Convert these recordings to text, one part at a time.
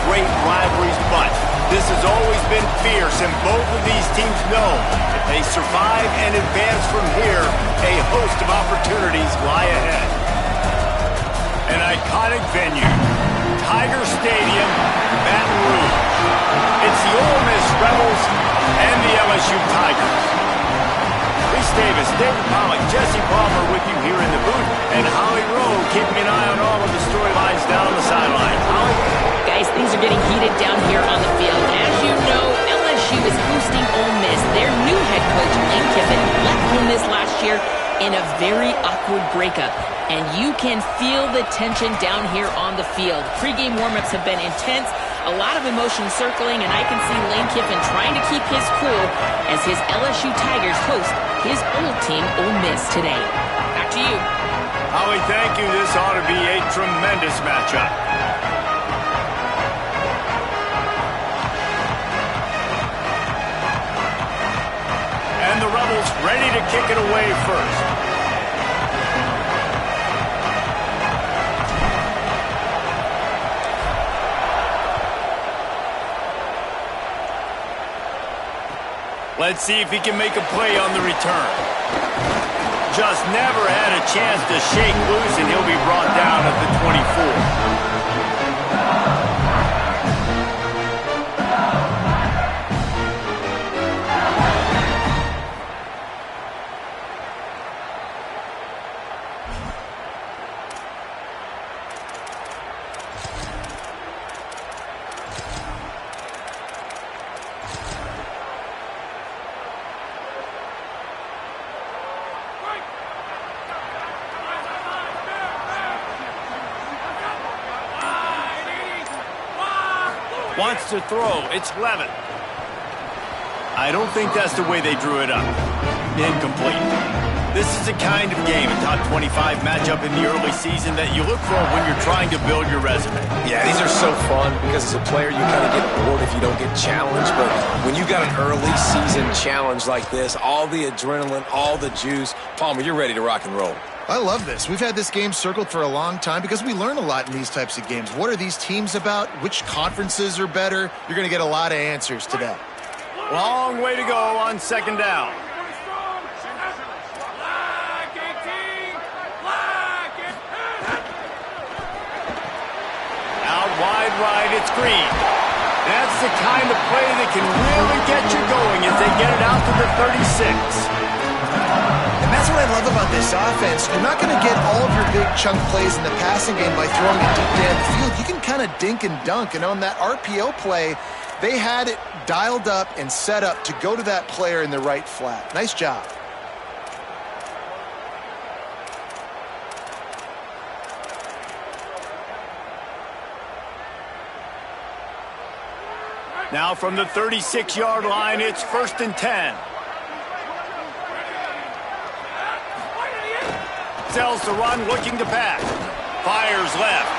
great rivalries, but this has always been fierce, and both of these teams know if they survive and advance from here, a host of opportunities lie ahead. An iconic venue, Tiger Stadium, Baton Rouge. It's the Ole Miss Rebels and the LSU Tigers. Reese Davis, David Pollack, Jesse Palmer with you here in the booth, and Holly Rowe keeping an eye on all of the storylines down the sideline. Holly? Guys, things are getting heated down here on the field. As you know, LSU is hosting Ole Miss. Their new head coach, Lane Kiffin, left Ole Miss last year in a very awkward breakup. And you can feel the tension down here on the field. Pre-game warm-ups have been intense, a lot of emotion circling, and I can see Lane Kiffin trying to keep his cool as his LSU Tigers host his old team, Ole Miss, today. Back to you. Holly, thank you. This ought to be a tremendous matchup. And the Rebels ready to kick it away first. Let's see if he can make a play on the return. Just never had a chance to shake loose, and he'll be brought down at the 24. Wants to throw. It's Levin. I don't think that's the way they drew it up. Incomplete. This is a kind of game, a top 25 matchup in the early season that you look for when you're trying to build your resume. Yeah, these are so fun because as a player, you kind of get bored if you don't get challenged. But when you got an early season challenge like this, all the adrenaline, all the juice, Palmer, you're ready to rock and roll. I love this. We've had this game circled for a long time because we learn a lot in these types of games. What are these teams about? Which conferences are better? You're going to get a lot of answers today. Long way to go on second down. Out wide right, it's Green. That's the kind of play that can really get you going as they get it out to the 36. And that's what I love about this offense. You're not going to get all of your big chunk plays in the passing game by throwing it deep down the field. You can kind of dink and dunk. And on that RPO play, they had it dialed up and set up to go to that player in the right flat. Nice job. Now from the 36-yard line, it's 1st and 10. Sells the run, looking to pass. Fires left.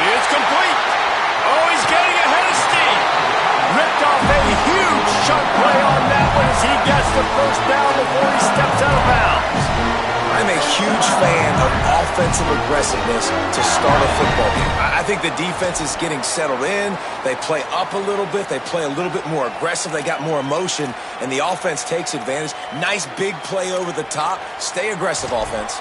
It's complete. Oh, he's getting ahead of steam. Ripped off a huge chunk play on that one as he gets the first down before he steps out of bounds. I'm a huge fan of offensive aggressiveness to start a football game. I think the defense is getting settled in. They play up a little bit. They play a little bit more aggressive. They got more emotion, and the offense takes advantage. Nice big play over the top. Stay aggressive, offense.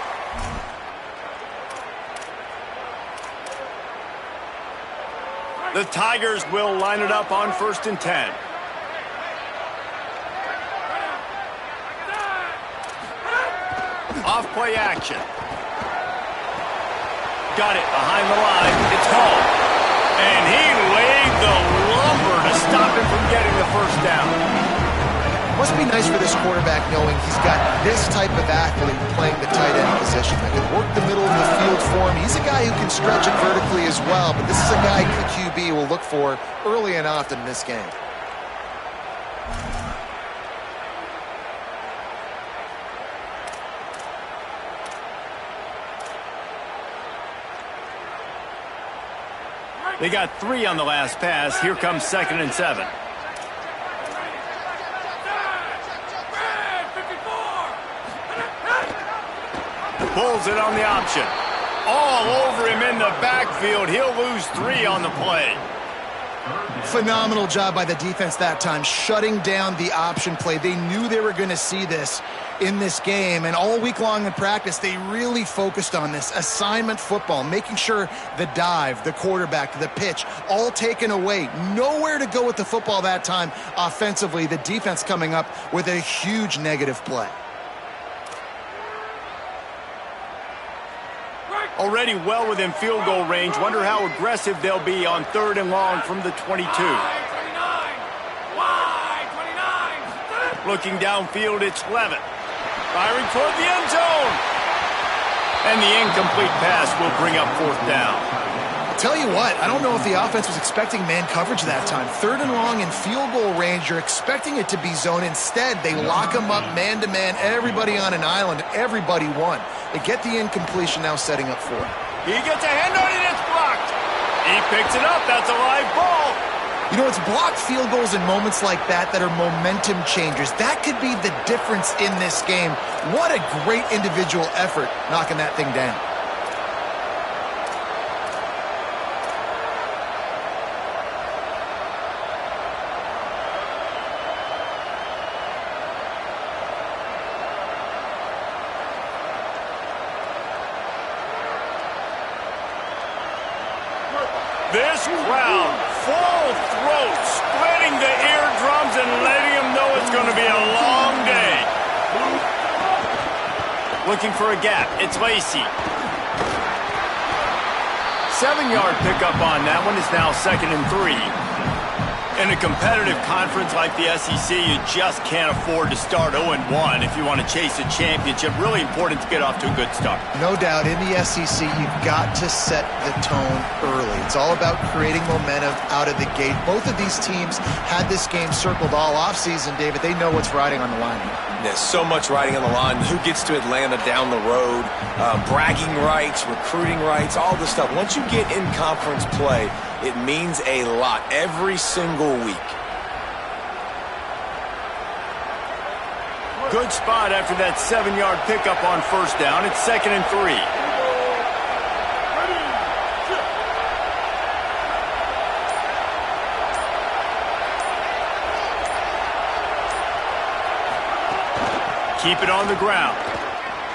The Tigers will line it up on 1st and 10. Off play action. Got it behind the line. It's home. And he laid the lumber to stop him from getting the first down. Must be nice for this quarterback knowing he's got this type of athlete playing the tight end position that can work the middle of the field for him. He's a guy who can stretch it vertically as well, but this is a guy QB will look for early and often in this game. They got 3 on the last pass. Here comes 2nd and 7. Pulls it on the option. all over him in the backfield. He'll lose 3 on the play. Phenomenal job by the defense that time, shutting down the option play. They knew they were going to see this in this game, and all week long in practice, they really focused on this assignment football, making sure the dive, the quarterback, the pitch, all taken away. Nowhere to go with the football that time offensively. The defense coming up with a huge negative play. Already well within field goal range. Wonder how aggressive they'll be on 3rd and long from the 22. Looking downfield, it's Levitt. Firing toward the end zone. And the incomplete pass will bring up 4th down. Tell you what, I don't know if the offense was expecting man coverage that time. 3rd and long in field goal range, you're expecting it to be zone. Instead, they lock them up man-to-man, everybody on an island, everybody won. They get the incompletion now setting up 4. He gets a hand on it, it's blocked. He picks it up, that's a live ball. You know, it's blocked field goals in moments like that are momentum changers. That could be the difference in this game. What a great individual effort knocking that thing down. This crowd, full throat, splitting the eardrums and letting them know it's going to be a long day. Looking for a gap, it's Lacey. 7-yard pickup on that one. Is now 2nd and 3. In a competitive conference like the SEC, you just can't afford to start 0-1 if you want to chase a championship. Really important to get off to a good start. No doubt, in the SEC, you've got to set the tone early. It's all about creating momentum out of the gate. Both of these teams had this game circled all offseason, David. They know what's riding on the line here. There's so much riding on the line. Who gets to Atlanta down the road? Bragging rights, recruiting rights, all this stuff. Once you get in conference play, it means a lot every single week. Good spot after that 7-yard pickup on 1st down. It's 2nd and 3. Keep it on the ground.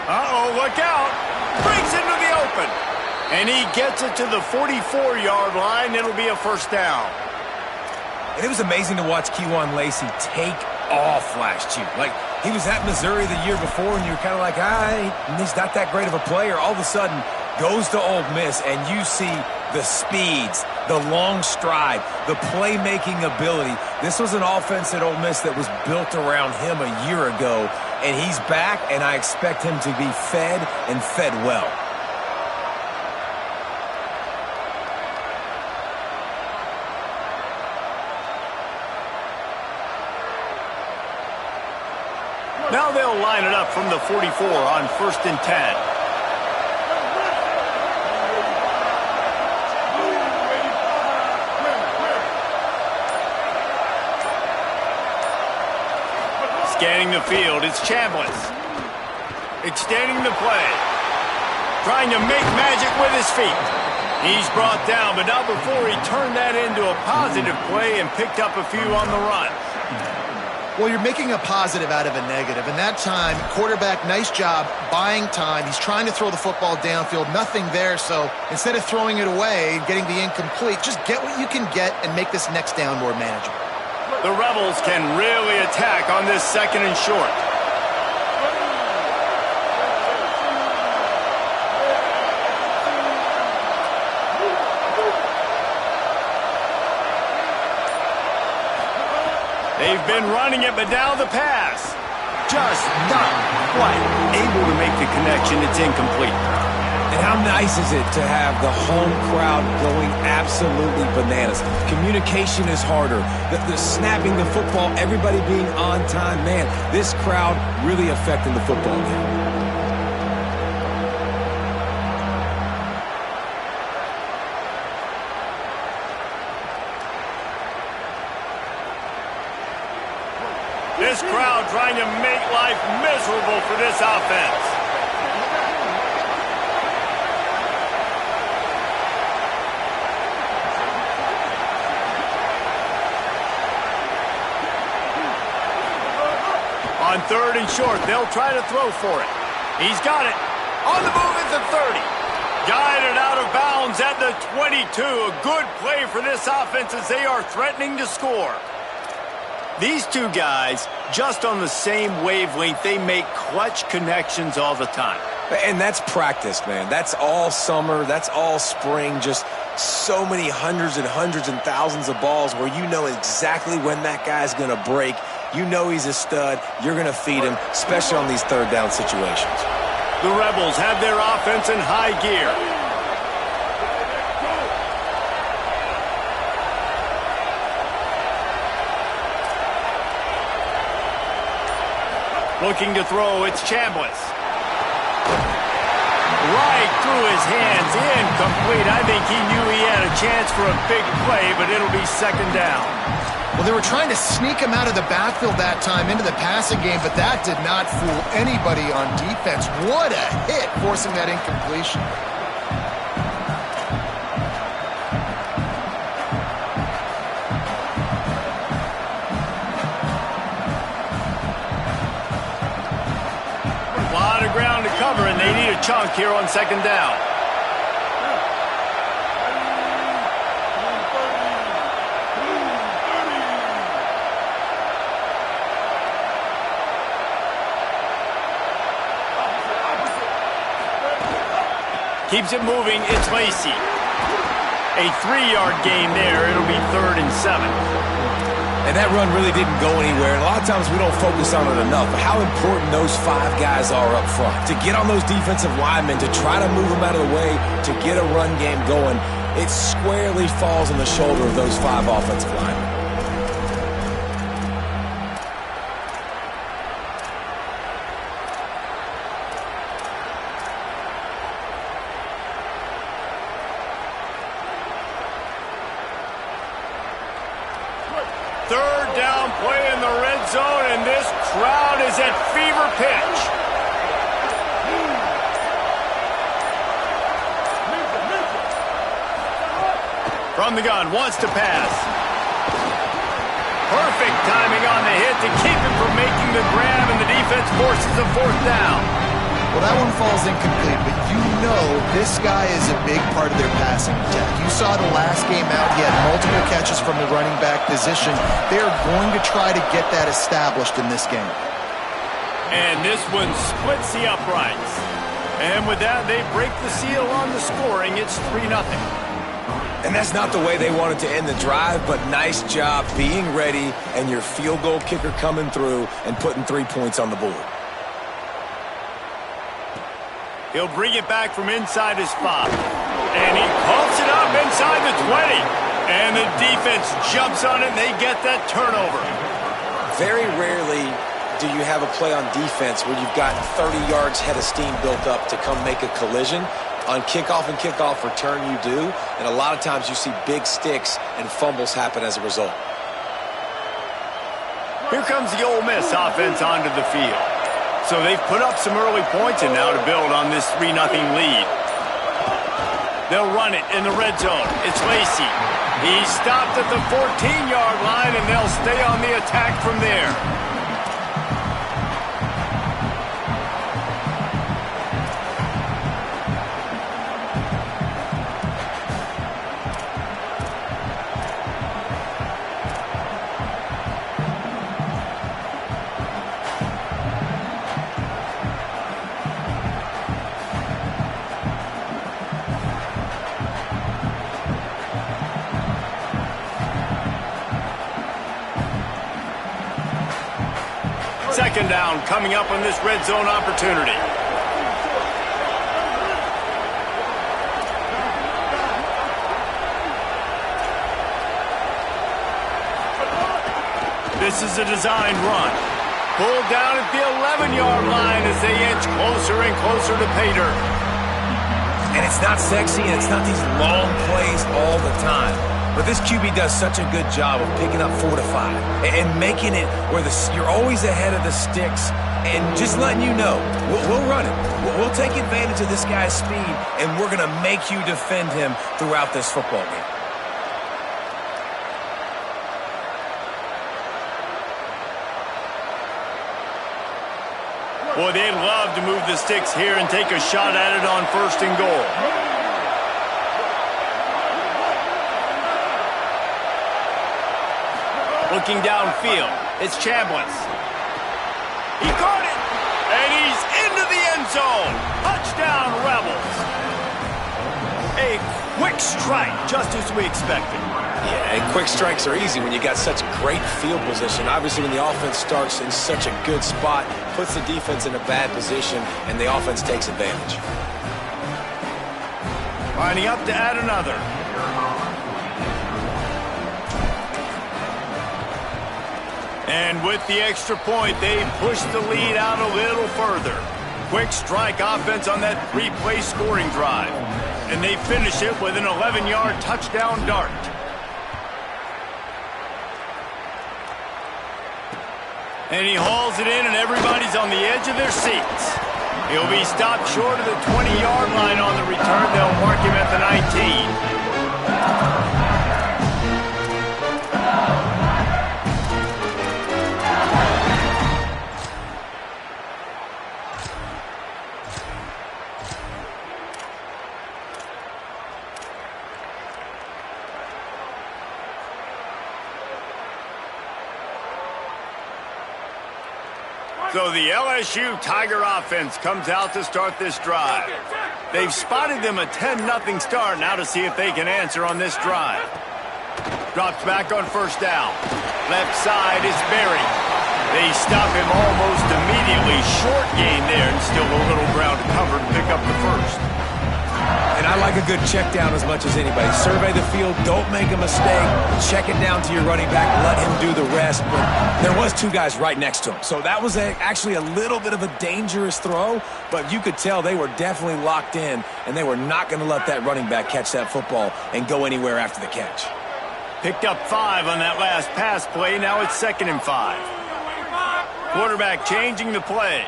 Uh-oh, look out. Breaks into the open. And he gets it to the 44-yard line. It'll be a 1st down. And it was amazing to watch Kejuan Lacey take off last year. Like, he was at Missouri the year before, and you were kind of like, he's not that great of a player. All of a sudden, goes to Ole Miss, and you see the speeds, the long stride, the playmaking ability. This was an offense at Ole Miss that was built around him a year ago, and he's back, and I expect him to be fed and fed well. Now they'll line it up from the 44 on 1st and 10. Scanning the field, it's Chambliss. Extending the play. Trying to make magic with his feet. He's brought down, but not before he turned that into a positive play and picked up a few on the run. Well, you're making a positive out of a negative. And that time, quarterback, nice job buying time. He's trying to throw the football downfield. Nothing there. So instead of throwing it away and getting the incomplete, just get what you can get and make this next down more manageable. The Rebels can really attack on this 2nd and short. They've been running it, but now the pass. Just not quite able to make the connection. It's incomplete. And how nice is it to have the home crowd going absolutely bananas? Communication is harder. The snapping the football, everybody being on time. Man, this crowd really affecting the football game. This crowd trying to make life miserable for this offense. On 3rd and short, they'll try to throw for it. He's got it. On the move at the 30. Guided out of bounds at the 22. A good play for this offense as they are threatening to score. These two guys, just on the same wavelength, they make clutch connections all the time. And that's practice, man. That's all summer. That's all spring. Just so many hundreds and hundreds and thousands of balls where you know exactly when that guy's going to break. You know he's a stud. You're going to feed him, especially on these 3rd down situations. The Rebels have their offense in high gear. Looking to throw, it's Chambliss. Right through his hands, incomplete. I think he knew he had a chance for a big play, but it'll be 2nd down. Well, they were trying to sneak him out of the backfield that time into the passing game, but that did not fool anybody on defense. What a hit, forcing that incompletion. A lot of ground to cover, and they need a chunk here on 2nd down. Keeps it moving, it's Lacy. A 3-yard gain there, it'll be 3rd and 7. And that run really didn't go anywhere. And a lot of times we don't focus on it enough. But how important those 5 guys are up front. To get on those defensive linemen, to try to move them out of the way, to get a run game going, it squarely falls on the shoulder of those 5 offensive linemen. Play in the red zone, and this crowd is at fever pitch. From the gun, wants to pass. Perfect timing on the hit to keep him from making the grab, and the defense forces a 4th down. Well, that one falls incomplete, but you know this guy is a big part of their passing attack. You saw the last game out, he had multiple catches from the running back position. They are going to try to get that established in this game. And this one splits the uprights. And with that, they break the seal on the scoring. It's 3-0. And that's not the way they wanted to end the drive, but nice job being ready and your field goal kicker coming through and putting 3 points on the board. He'll bring it back from inside his spot. And he pumps it up inside the 20. And the defense jumps on it, and they get that turnover. Very rarely do you have a play on defense where you've got 30 yards head of steam built up to come make a collision. On kickoff and kickoff return, you do. And a lot of times you see big sticks and fumbles happen as a result. Here comes the Ole Miss offense onto the field. So they've put up some early points and now to build on this 3-0 lead. They'll run it in the red zone. It's Lacy. He's stopped at the 14-yard line, and they'll stay on the attack from there. Second down coming up on this red zone opportunity. This is a designed run. Pulled down at the 11-yard line as they inch closer and closer to pay dirt. And it's not sexy, and it's not these long plays all the time. But this QB does such a good job of picking up 4 to 5 and making it where you're always ahead of the sticks and just letting you know, we'll run it. We'll take advantage of this guy's speed, and we're going to make you defend him throughout this football game. Boy, they'd love to move the sticks here and take a shot at it on 1st and goal. Looking downfield, it's Chambliss. He caught it, and he's into the end zone. Touchdown, Rebels. A quick strike, just as we expected. Yeah, and quick strikes are easy when you got such great field position. Obviously, when the offense starts in such a good spot, puts the defense in a bad position, and the offense takes advantage. Lining up to add another. And with the extra point, they push the lead out a little further. Quick strike offense on that 3-play scoring drive. And they finish it with an 11-yard touchdown dart. And he hauls it in, and everybody's on the edge of their seats. He'll be stopped short of the 20-yard line on the return. They'll mark him at the 19. So the LSU Tiger offense comes out to start this drive. They've spotted them a 10-0 start now to see if they can answer on this drive. Drops back on 1st down. Left side is Berry. They stop him almost immediately. Short gain there and still a little ground to cover to pick up the 1st. And I like a good check down as much as anybody. Survey the field, don't make a mistake. Check it down to your running back, let him do the rest. But there was 2 guys right next to him. So that was actually a little bit of a dangerous throw, but you could tell they were definitely locked in, and they were not going to let that running back catch that football and go anywhere after the catch. Picked up 5 on that last pass play. Now it's 2nd and 5. Quarterback changing the play.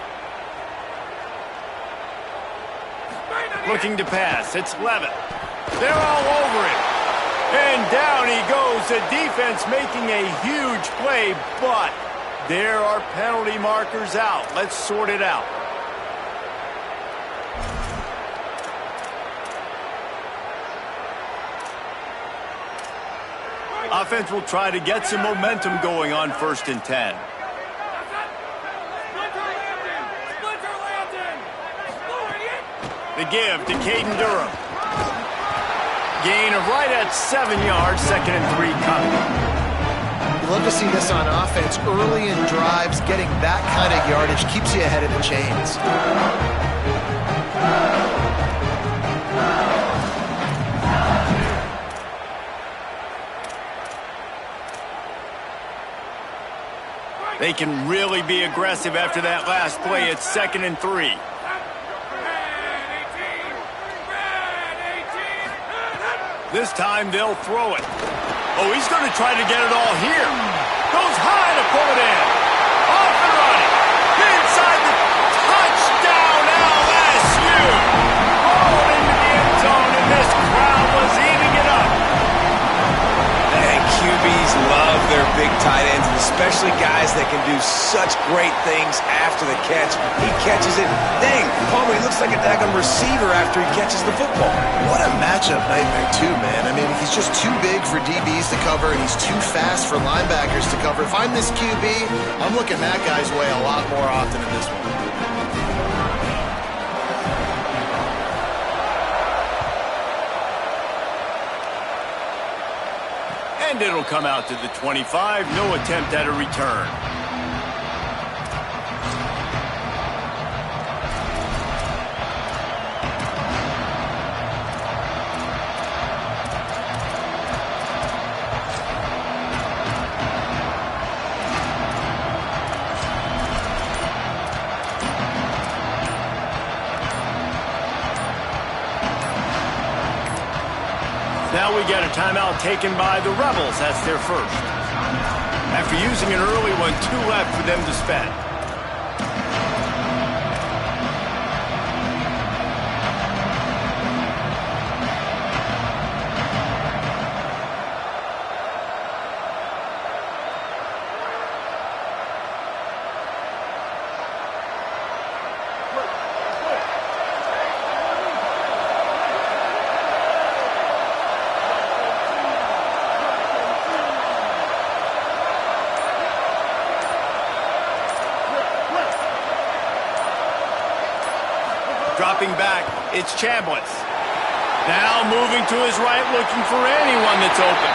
Looking to pass. It's Levitt. They're all over him. And down he goes. The defense making a huge play, but there are penalty markers out. Let's sort it out. Offense will try to get some momentum going on 1st and 10. The give to Caden Durham. Gain of right at 7 yards, 2nd and 3 coming. You love to see this on offense. Early in drives, getting that kind of yardage keeps you ahead of the chains. They can really be aggressive after that last play. It's 2nd and 3. This time they'll throw it. Oh, he's going to try to get it all here. Goes high to pull it in. Off and running. Inside the touchdown, LSU. Rolled into the end zone, and this crowd was eating it up. And QBs love their big tight ends, and especially guys that can do such great things after the catch. He catches it. Dang, Palmer, he looks like a daggone receiver after he catches the football. What a matchup nightmare, too, man. I mean, he's just too big for DBs to cover, and he's too fast for linebackers to cover. If I'm this QB, I'm looking that guy's way a lot more often than this one. And it'll come out to the 25. No attempt at a return. Now we get a timeout taken by the Rebels. That's their first. After using an early one, 2 left for them to spend. Dropping back, it's Chambliss. Now moving to his right, looking for anyone that's open.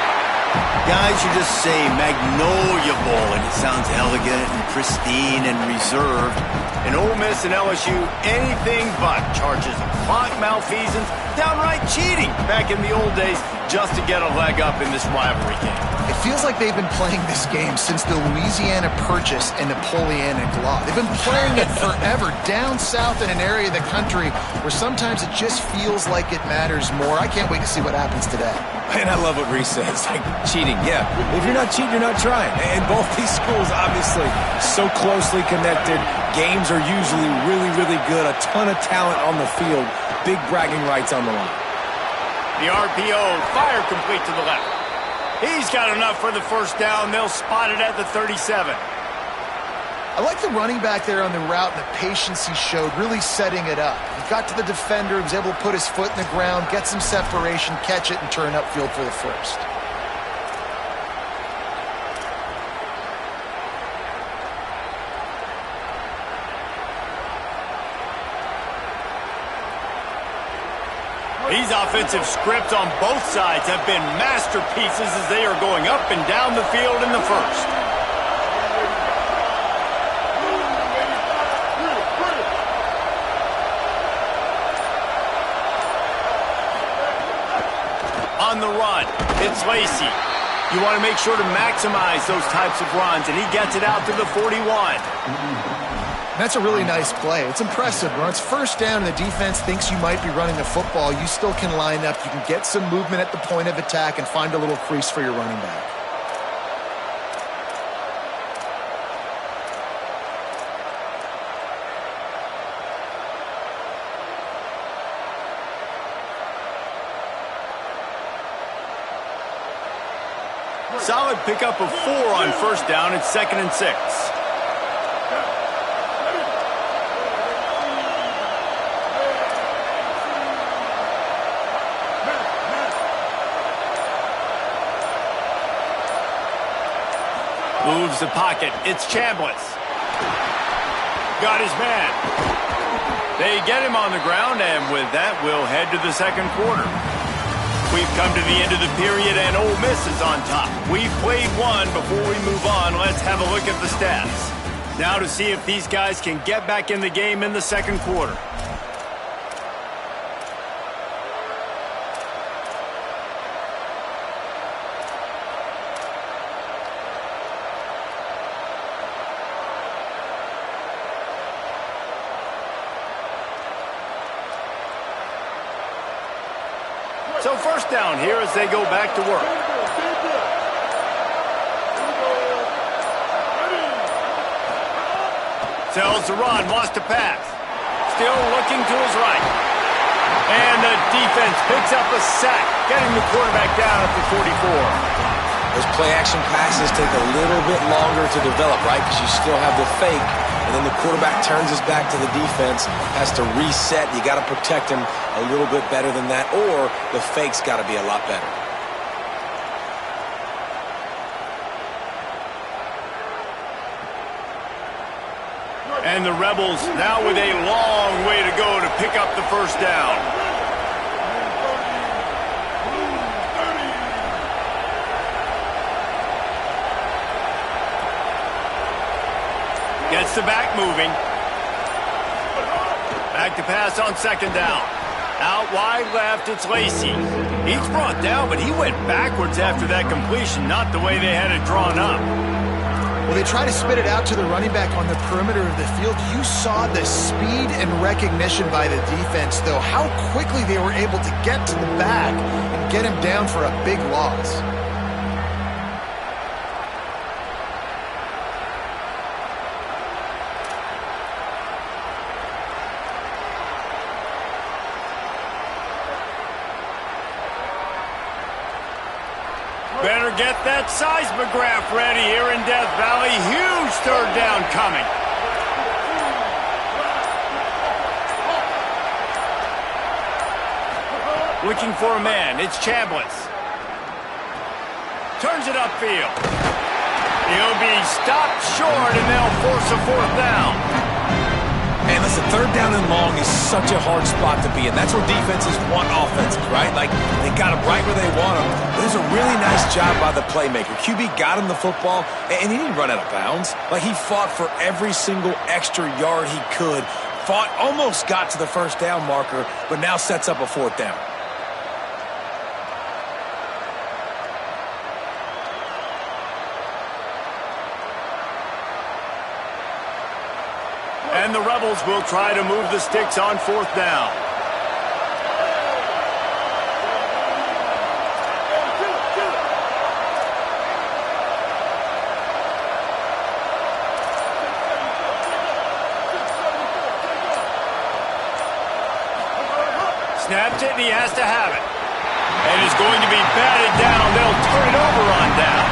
Guys, you just say Magnolia Bowl, and it sounds elegant and pristine and reserved. In Ole Miss and LSU, anything but charges of clock malfeasance, downright cheating back in the old days just to get a leg up in this rivalry game. It feels like they've been playing this game since the Louisiana Purchase and Napoleonic Law. They've been playing it forever down south in an area of the country where sometimes it just feels like it matters more. I can't wait to see what happens today. And I love what Reese says, like cheating. Yeah, if you're not cheating, you're not trying. And both these schools, obviously, so closely connected. Games are usually really, really good. A ton of talent on the field. Big bragging rights on the line. The RPO, fire complete to the left. He's got enough for the first down. They'll spot it at the 37. I like the running back there on the route and the patience he showed, really setting it up. He got to the defender, he was able to put his foot in the ground, get some separation, catch it, and turn upfield for the first. These offensive scripts on both sides have been masterpieces as they are going up and down the field in the first. On the run, it's Lacey. You want to make sure to maximize those types of runs, and he gets it out to the 41. That's a really nice play. It's impressive. When it's first down and the defense thinks you might be running the football, you still can line up. You can get some movement at the point of attack and find a little crease for your running back. Solid pickup of 4 on first down. It's 2nd and 6. Moves the pocket. It's Chambliss. Got his man. They get him on the ground, and with that, we'll head to the second quarter. We've come to the end of the period, and Ole Miss is on top. We've played one. Before we move on, let's have a look at the stats. Now to see if these guys can get back in the game in the second quarter. So first down here as they go back to work. Sells the run, lost a pass. Still looking to his right. And the defense picks up a sack, getting the quarterback down at the 44. Those play-action passes take a little bit longer to develop, right? Because you still have the fake, and then the quarterback turns his back to the defense, has to reset. You got to protect him a little bit better than that, or the fake's got to be a lot better. And the Rebels now with a long way to go to pick up the first down. Gets the back moving. Back to pass on second down. Out wide left, it's Lacey. He's brought down, but he went backwards after that completion, not the way they had it drawn up. Well, they try to spit it out to the running back on the perimeter of the field. You saw the speed and recognition by the defense, though, how quickly they were able to get to the back and get him down for a big loss. Better get that seismograph ready here in Death Valley. Huge third down coming. Looking for a man. It's Chambliss. Turns it upfield. He'll be stopped short, and they'll force a fourth down. And let's Listen, third down and long is such a hard spot to be in. That's where defenses want offenses, right? Like, they got them right where they want them. But there's a really nice job by the playmaker. QB got him the football, and he didn't run out of bounds. Like, he fought for every single extra yard he could. Fought, almost got to the first down marker, but now sets up a fourth down. And the Rebels will try to move the sticks on fourth down. Snapped it, and he has to have it. And is going to be batted down. They'll turn it over on downs.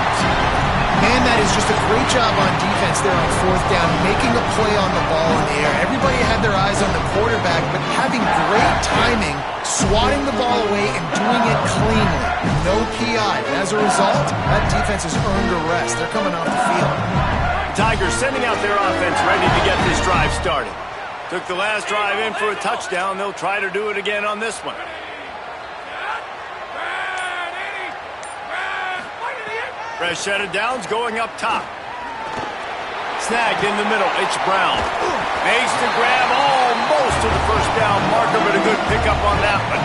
Man, that is just a great job on defense there on fourth down, making a play on the ball in the air. Everybody had their eyes on the quarterback, but having great timing, swatting the ball away and doing it cleanly. No PI. And as a result, that defense has earned a rest. They're coming off the field. Tigers sending out their offense ready to get this drive started. Took the last drive in for a touchdown. They'll try to do it again on this one. Fresh set of downs going up top. Snagged in the middle. It's Brown. Makes the grab almost to the first down marker, but a good pickup on that one.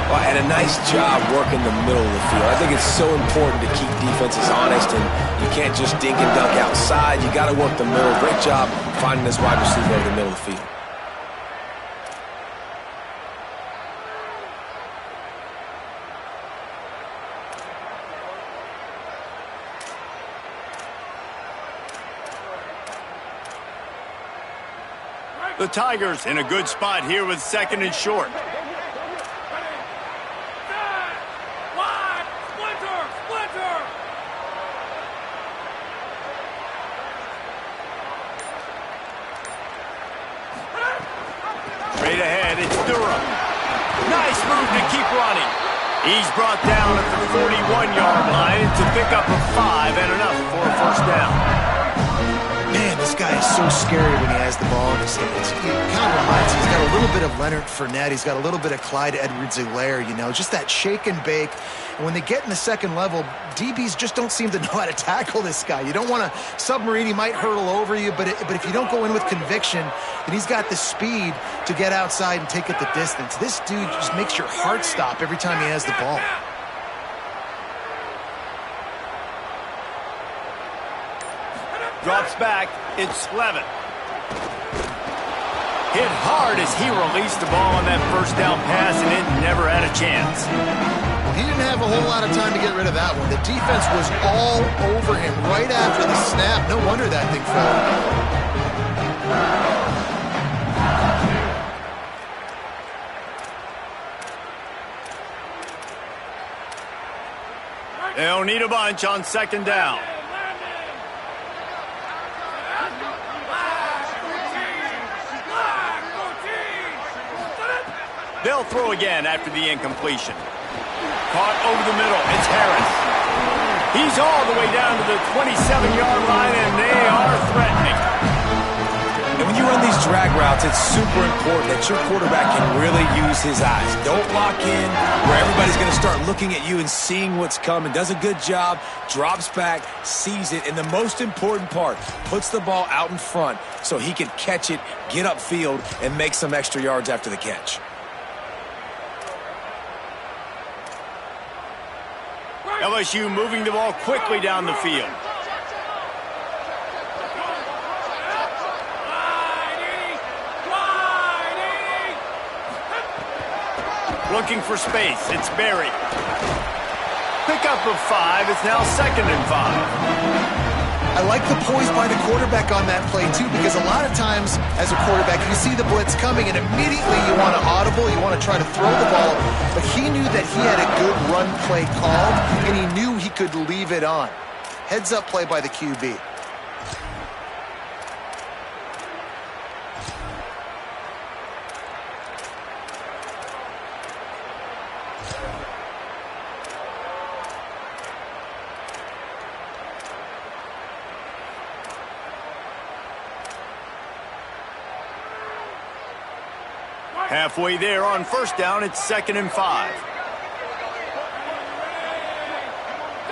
Well, and a nice job working the middle of the field. I think it's so important to keep defenses honest, and you can't just dink and dunk outside. You got to work the middle. Great job finding this wide receiver over the middle of the field. The Tigers in a good spot here with second and short. Straight ahead, it's Durham. Nice move to keep running. He's brought down at the 41-yard line to pick up a 5 and enough for a first down. Man, this guy is so scary when he has the ball in his hands. He kind of reminds me, he's got a little bit of Leonard Fournette. He's got a little bit of Clyde Edwards-Helaire, you know, just that shake and bake. And when they get in the second level, DBs just don't seem to know how to tackle this guy. You don't want to submarine. He might hurtle over you, but if you don't go in with conviction, then he's got the speed to get outside and take it the distance. This dude just makes your heart stop every time he has the ball. Drops back, it's Levin. Hit hard as he released the ball on that first down pass, and it never had a chance. Well, he didn't have a whole lot of time to get rid of that one. The defense was all over him right after the snap. No wonder that thing fell. They'll need a bunch on second down. They'll throw again after the incompletion. Caught over the middle. It's Harris. He's all the way down to the 27-yard line, and they are threatening. And when you run these drag routes, it's super important that your quarterback can really use his eyes. Don't lock in where everybody's going to start looking at you and seeing what's coming. Does a good job, drops back, sees it, and the most important part, puts the ball out in front so he can catch it, get upfield, and make some extra yards after the catch. LSU moving the ball quickly down the field. Looking for space. It's Berry. Pickup of 5. It's now 2nd and 5. I like the poise by the quarterback on that play, too, because a lot of times as a quarterback, you see the blitz coming, and immediately you want to audible, you want to try to throw the ball. But he knew that he had a good run play called, and he knew he could leave it on. Heads-up play by the QB. Halfway there on first down, it's 2nd and 5.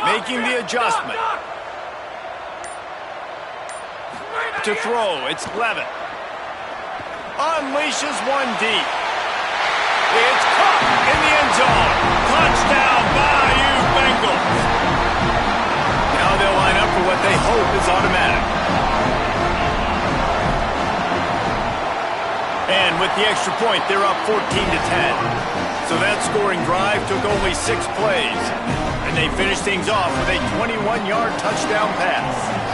Making the adjustment. To throw, it's Levitt. Unleashes one deep. It's caught in the end zone. Touchdown, Bayou Bengals. Now they'll line up for what they hope is automatic. And with the extra point, they're up 14-10. So that scoring drive took only 6 plays. And they finished things off with a 21-yard touchdown pass.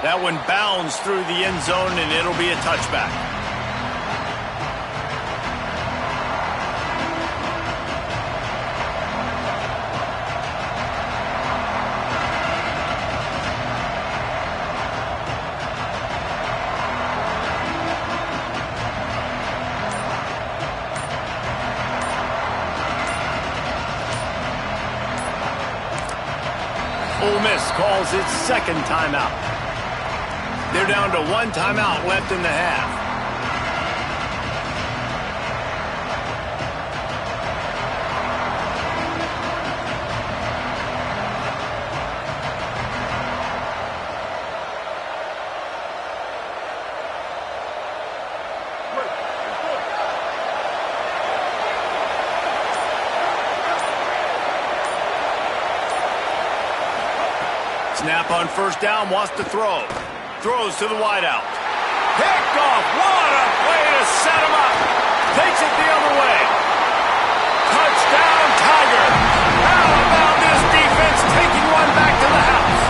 That one bounds through the end zone, and it'll be a touchback. Ole Miss calls its 2nd timeout. They're down to 1 timeout left in the half. Snap on first down, wants to throw. Throws to the wideout. Picked off. What a play to set him up. Takes it the other way. Touchdown, Tiger. How about this defense taking one back to the house?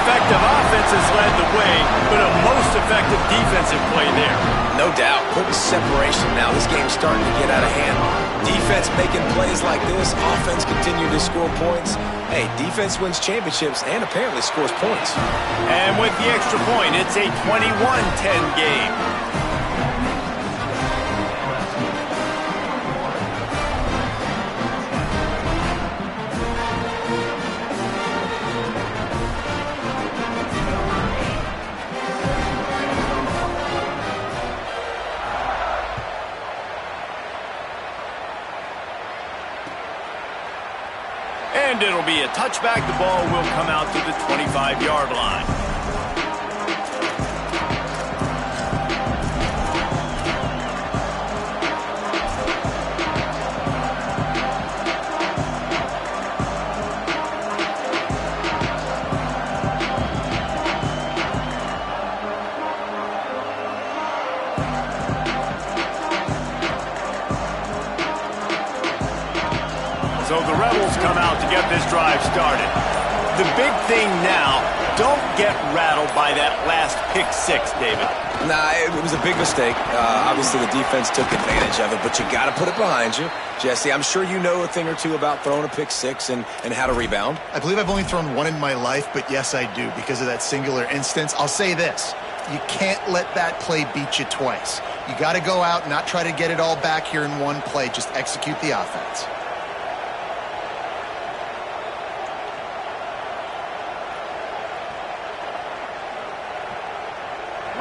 Effective offense has led the way, but a most effective defensive play there. No doubt. Putting separation now. This game's starting to get out of hand. Defense making plays like this. Offense continue to score points. Hey, defense wins championships and apparently scores points. And with the extra point, it's a 21-10 game. And it'll be a touchback. The ball will come out to the 25-yard line. So the Rebels come out to get this drive started. The big thing now, don't get rattled by that last pick 6, David. Nah, it was a big mistake. Obviously, the defense took advantage of it, but you got to put it behind you. Jesse, I'm sure you know a thing or two about throwing a pick 6 and how to rebound. I believe I've only thrown one in my life, but yes, I do because of that singular instance. I'll say this. You can't let that play beat you twice. You got to go out and not try to get it all back here in one play. Just execute the offense.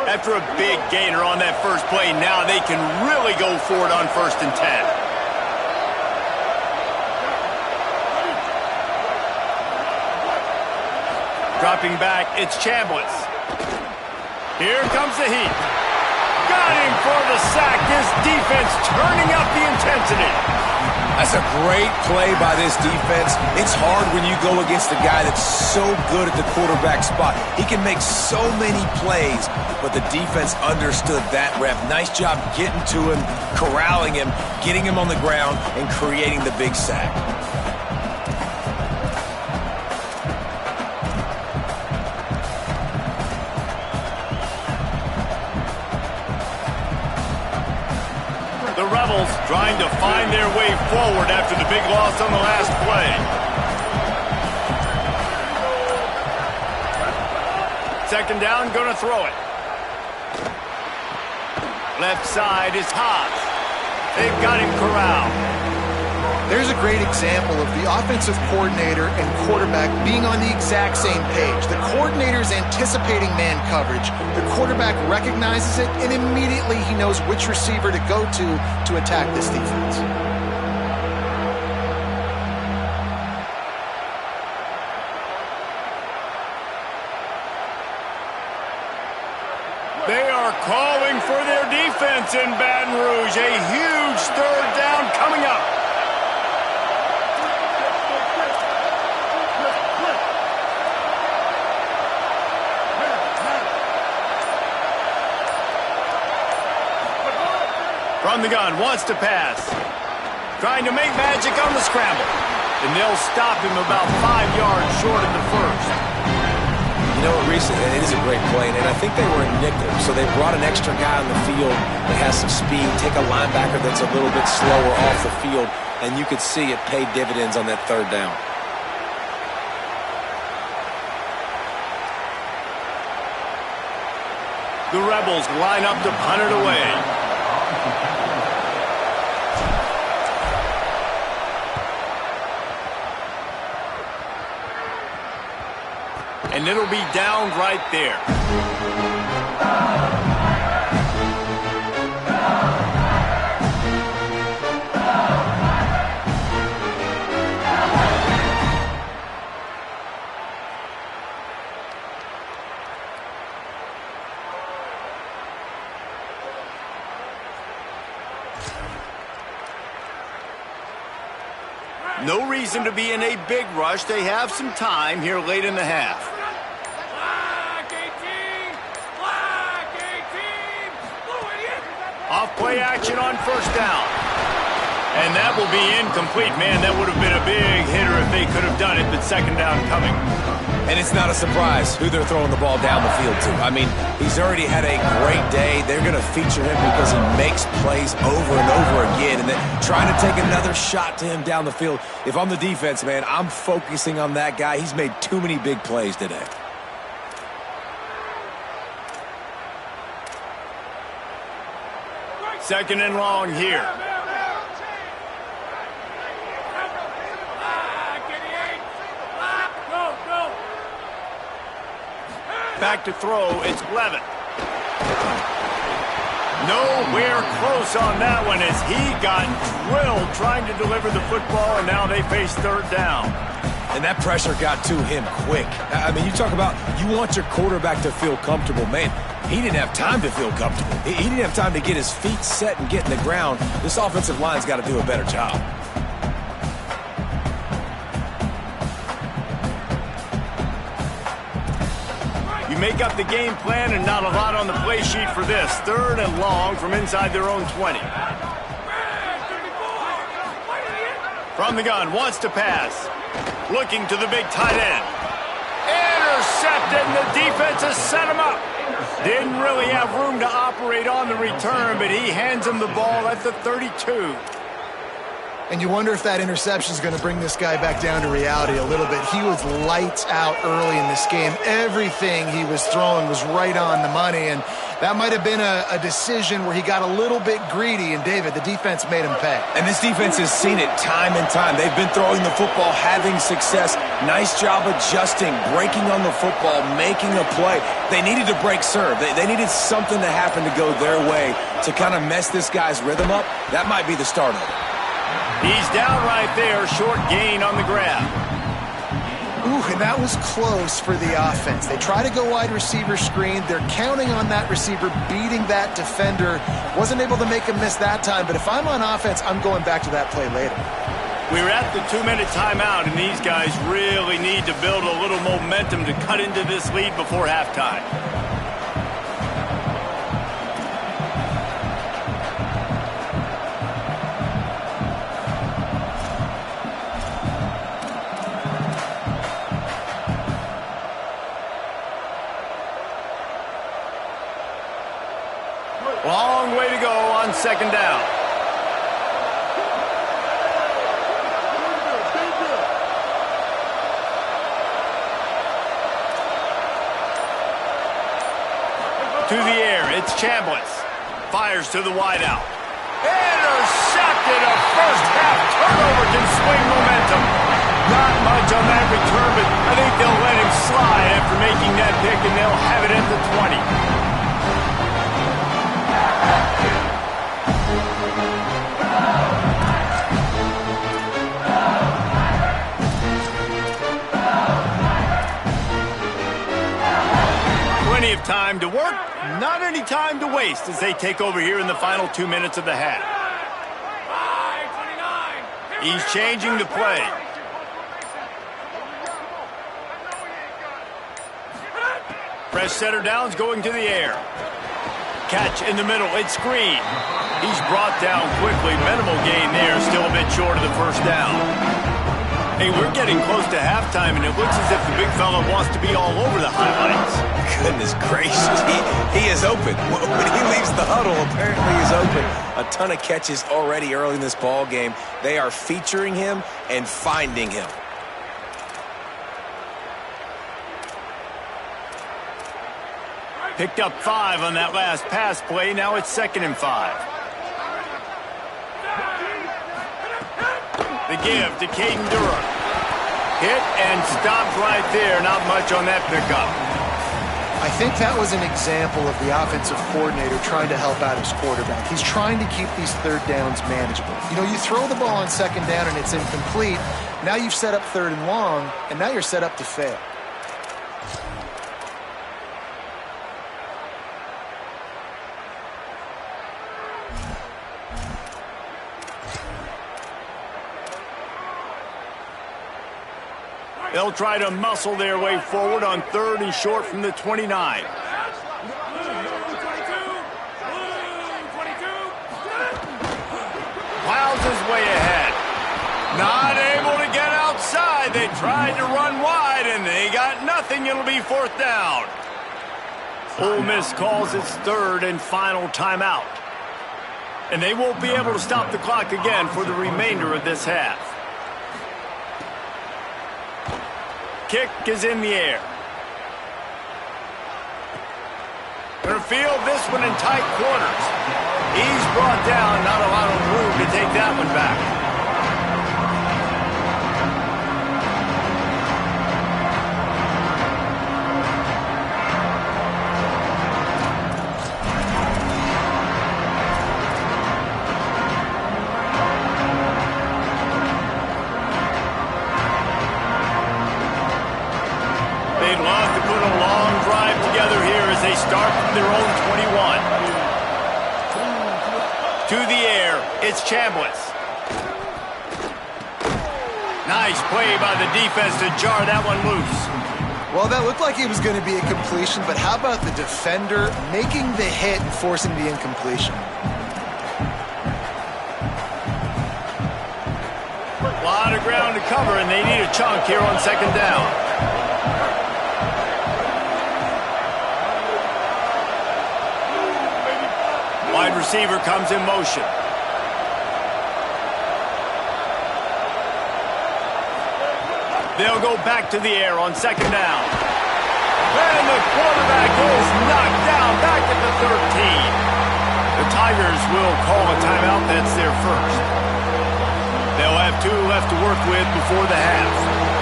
After a big gainer on that first play, now they can really go for it on 1st and 10. Dropping back, it's Chambliss. Here comes the heat. Got him for the sack. This defense turning up the intensity. That's a great play by this defense. It's hard when you go against a guy that's so good at the quarterback spot. He can make so many plays, but the defense understood that rep. Nice job getting to him, corralling him, getting him on the ground, and creating the big sack. The Rebels trying to find their way forward after the big loss on the last play. Second down, going to throw it. Left side is Haas. They've got him corralled. There's a great example of the offensive coordinator and quarterback being on the exact same page. The coordinator's anticipating man coverage. The quarterback recognizes it, and immediately he knows which receiver to go to attack this defense. They are calling for their defense in Baton Rouge. A huge third down coming up. From the gun, wants to pass. Trying to make magic on the scramble. And they'll stop him about 5 yards short of the first. You know what, Reese, it is a great play, and I think they were in nickel, so they brought an extra guy on the field that has some speed, take a linebacker that's a little bit slower off the field, and you could see it paid dividends on that third down. The Rebels line up to punt it away. And it'll be down right there. No reason to be in a big rush. They have some time here late in the half. Off-play action on first down. And that will be incomplete. Man, that would have been a big hitter if they could have done it, but second down coming. And it's not a surprise who they're throwing the ball down the field to. I mean, he's already had a great day. They're going to feature him because he makes plays over and over again. And then trying to take another shot to him down the field. If I'm the defense, man, I'm focusing on that guy. He's made too many big plays today. Second and long here. Back to throw, it's Levin. Nowhere close on that one as he got drilled trying to deliver the football, and now they face third down. And that pressure got to him quick. I mean, you talk about you want your quarterback to feel comfortable. Man, he didn't have time to feel comfortable. He didn't have time to get his feet set and get in the ground. This offensive line's got to do a better job. You make up the game plan and not a lot on the play sheet for this. Third and long from inside their own 20. From the gun, wants to pass. Looking to the big tight end. Intercepted, and the defense has set him up. Didn't really have room to operate on the return, but he hands him the ball at the 32. And you wonder if that interception is going to bring this guy back down to reality a little bit. He was lights out early in this game. Everything he was throwing was right on the money, and that might have been a decision where he got a little bit greedy, and David, the defense made him pay. And this defense has seen it time and time. They've been throwing the football, having success. Nice job adjusting, breaking on the football, making a play. They needed to break serve. They needed something to happen to go their way to kind of mess this guy's rhythm up. That might be the start of it. He's down right there, short gain on the grab. Ooh, and that was close for the offense. They try to go wide receiver screen. They're counting on that receiver beating that defender. Wasn't able to make him miss that time, but if I'm on offense, I'm going back to that play later. We're at the 2-minute timeout, and these guys really need to build a little momentum to cut into this lead before halftime. Long way to go on second down. To the air, it's Chambliss. fires to the wideout. Intercepted. A first-half turnover can swing momentum. Not much on that return, but I think they'll let him slide after making that pick, and they'll have it at the 20. Plenty of time to work, not any time to waste as they take over here in the final 2 minutes of the half. He's changing the play. Fresh setter down's going to the air. Catch in the middle, it's Green. He's brought down quickly. Minimal gain there, still a bit short of the first down. Hey, we're getting close to halftime, and it looks as if the big fella wants to be all over the highlights. Goodness gracious, he is open. When he leaves the huddle, apparently he's open. A ton of catches already early in this ball game. They are featuring him and finding him. Picked up 5 on that last pass play. Now it's 2nd and 5. The give to Caden Durham. Hit and stopped right there. Not much on that pickup. I think that was an example of the offensive coordinator trying to help out his quarterback. He's trying to keep these third downs manageable. You know, you throw the ball on 2nd down and it's incomplete. Now you've set up 3rd and long, and now you're set up to fail. They'll try to muscle their way forward on 3rd and short from the 29. Plows his way ahead. Not able to get outside. They tried to run wide, and they got nothing. It'll be 4th down. Ole Miss calls its 3rd and final timeout. And they won't be able to stop the clock again for the remainder of this half. Kick is in the air. Gonna field this one in tight quarters. He's brought down, not a lot of room to take that one back. They start from their own 21. To the air, it's Chambliss. Nice play by the defense to jar that one loose. Well, that looked like it was going to be a completion, but how about the defender making the hit and forcing the incompletion? A lot of ground to cover, and they need a chunk here on 2nd down. Wide receiver comes in motion. They'll go back to the air on 2nd down. And the quarterback is knocked down back at the 13. The Tigers will call a timeout. That's their first. They'll have 2 left to work with before the half.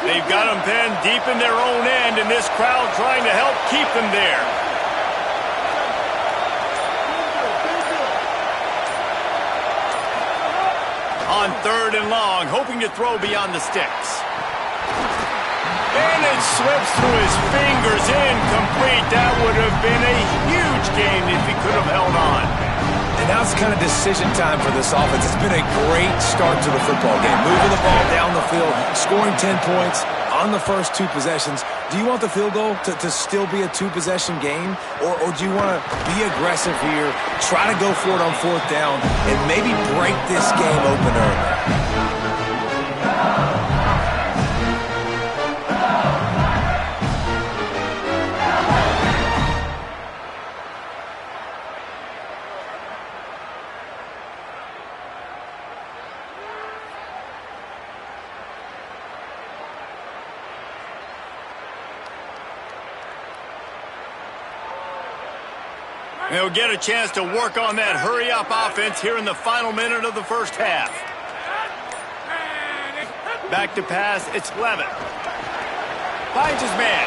They've got them pinned deep in their own end, and this crowd trying to help keep them there. On 3rd and long, hoping to throw beyond the sticks. And it slips through his fingers, incomplete. That would have been a huge gain if he could have held on. And now it's kind of decision time for this offense. It's been a great start to the football game. Moving the ball down the field, scoring 10 points on the first 2 possessions. Do you want the field goal to still be a 2-possession game? Or do you want to be aggressive here, try to go for it on 4th down, and maybe break this game open early? They'll get a chance to work on that hurry-up offense here in the final minute of the first half. Back to pass, it's Levin. Finds his man.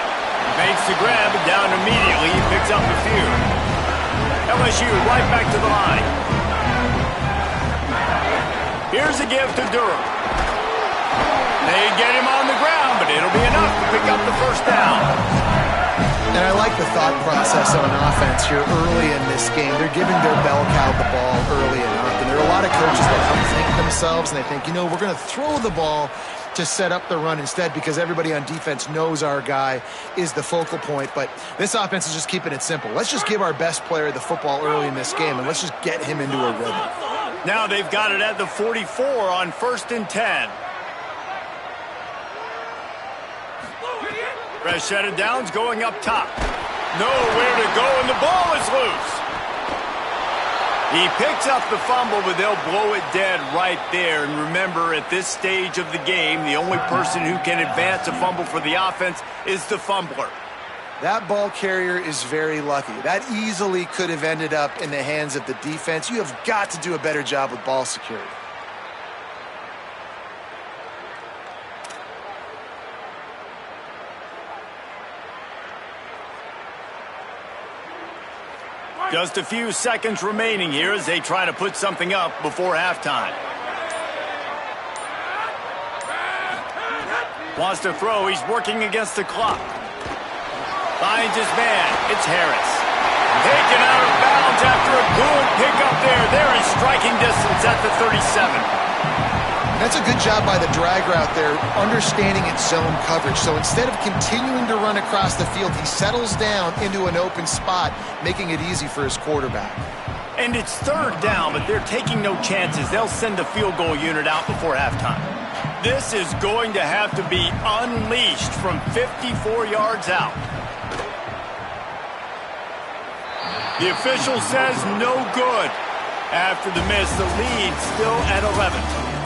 Makes the grab and down immediately. He picks up the few. LSU right back to the line. Here's a give to Durham. They get him on the ground, but it'll be enough to pick up the first down. And I like the thought process on offense here early in this game. They're giving their bell cow the ball early enough. And there are a lot of coaches that outthink themselves, and they think, you know, we're going to throw the ball to set up the run instead because everybody on defense knows our guy is the focal point. But this offense is just keeping it simple. Let's just give our best player the football early in this game, and let's just get him into a rhythm. Now they've got it at the 44 on 1st and 10. Rashad Downs going up top. Nowhere to go, and the ball is loose. He picks up the fumble, but they'll blow it dead right there. And remember, at this stage of the game, the only person who can advance a fumble for the offense is the fumbler. That ball carrier is very lucky. That easily could have ended up in the hands of the defense. You have got to do a better job with ball security. Just a few seconds remaining here as they try to put something up before halftime. Wants to throw. He's working against the clock. Finds his man. It's Harris. Taken out of bounds after a good pickup there. They're in striking distance at the 37. That's a good job by the drag route there, understanding its zone coverage. So instead of continuing to run across the field, he settles down into an open spot, making it easy for his quarterback. And it's 3rd down, but they're taking no chances. They'll send the field goal unit out before halftime. This is going to have to be unleashed from 54 yards out. The official says no good. After the miss, the lead still at 11.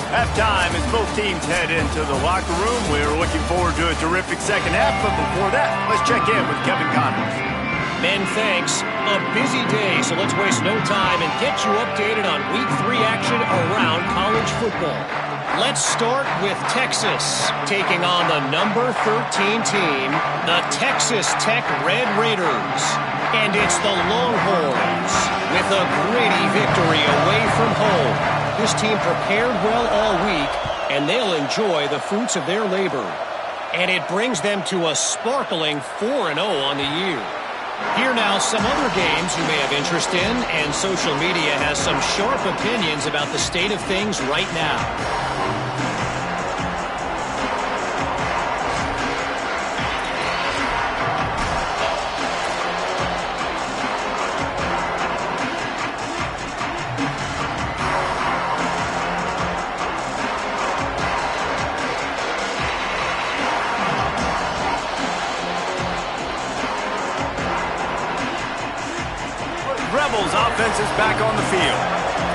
Halftime as both teams head into the locker room. We're looking forward to a terrific second half, but before that, let's check in with Kevin Connors. Men, thanks. A busy day, so let's waste no time and get you updated on Week 3 action around college football. Let's start with Texas, taking on the number 13 team, the Texas Tech Red Raiders. And it's the Longhorns with a gritty victory away from home. This team prepared well all week, and they'll enjoy the fruits of their labor. And it brings them to a sparkling 4-0 on the year. Here now, some other games you may have interest in, and social media has some sharp opinions about the state of things right now. Rebels offense is back on the field.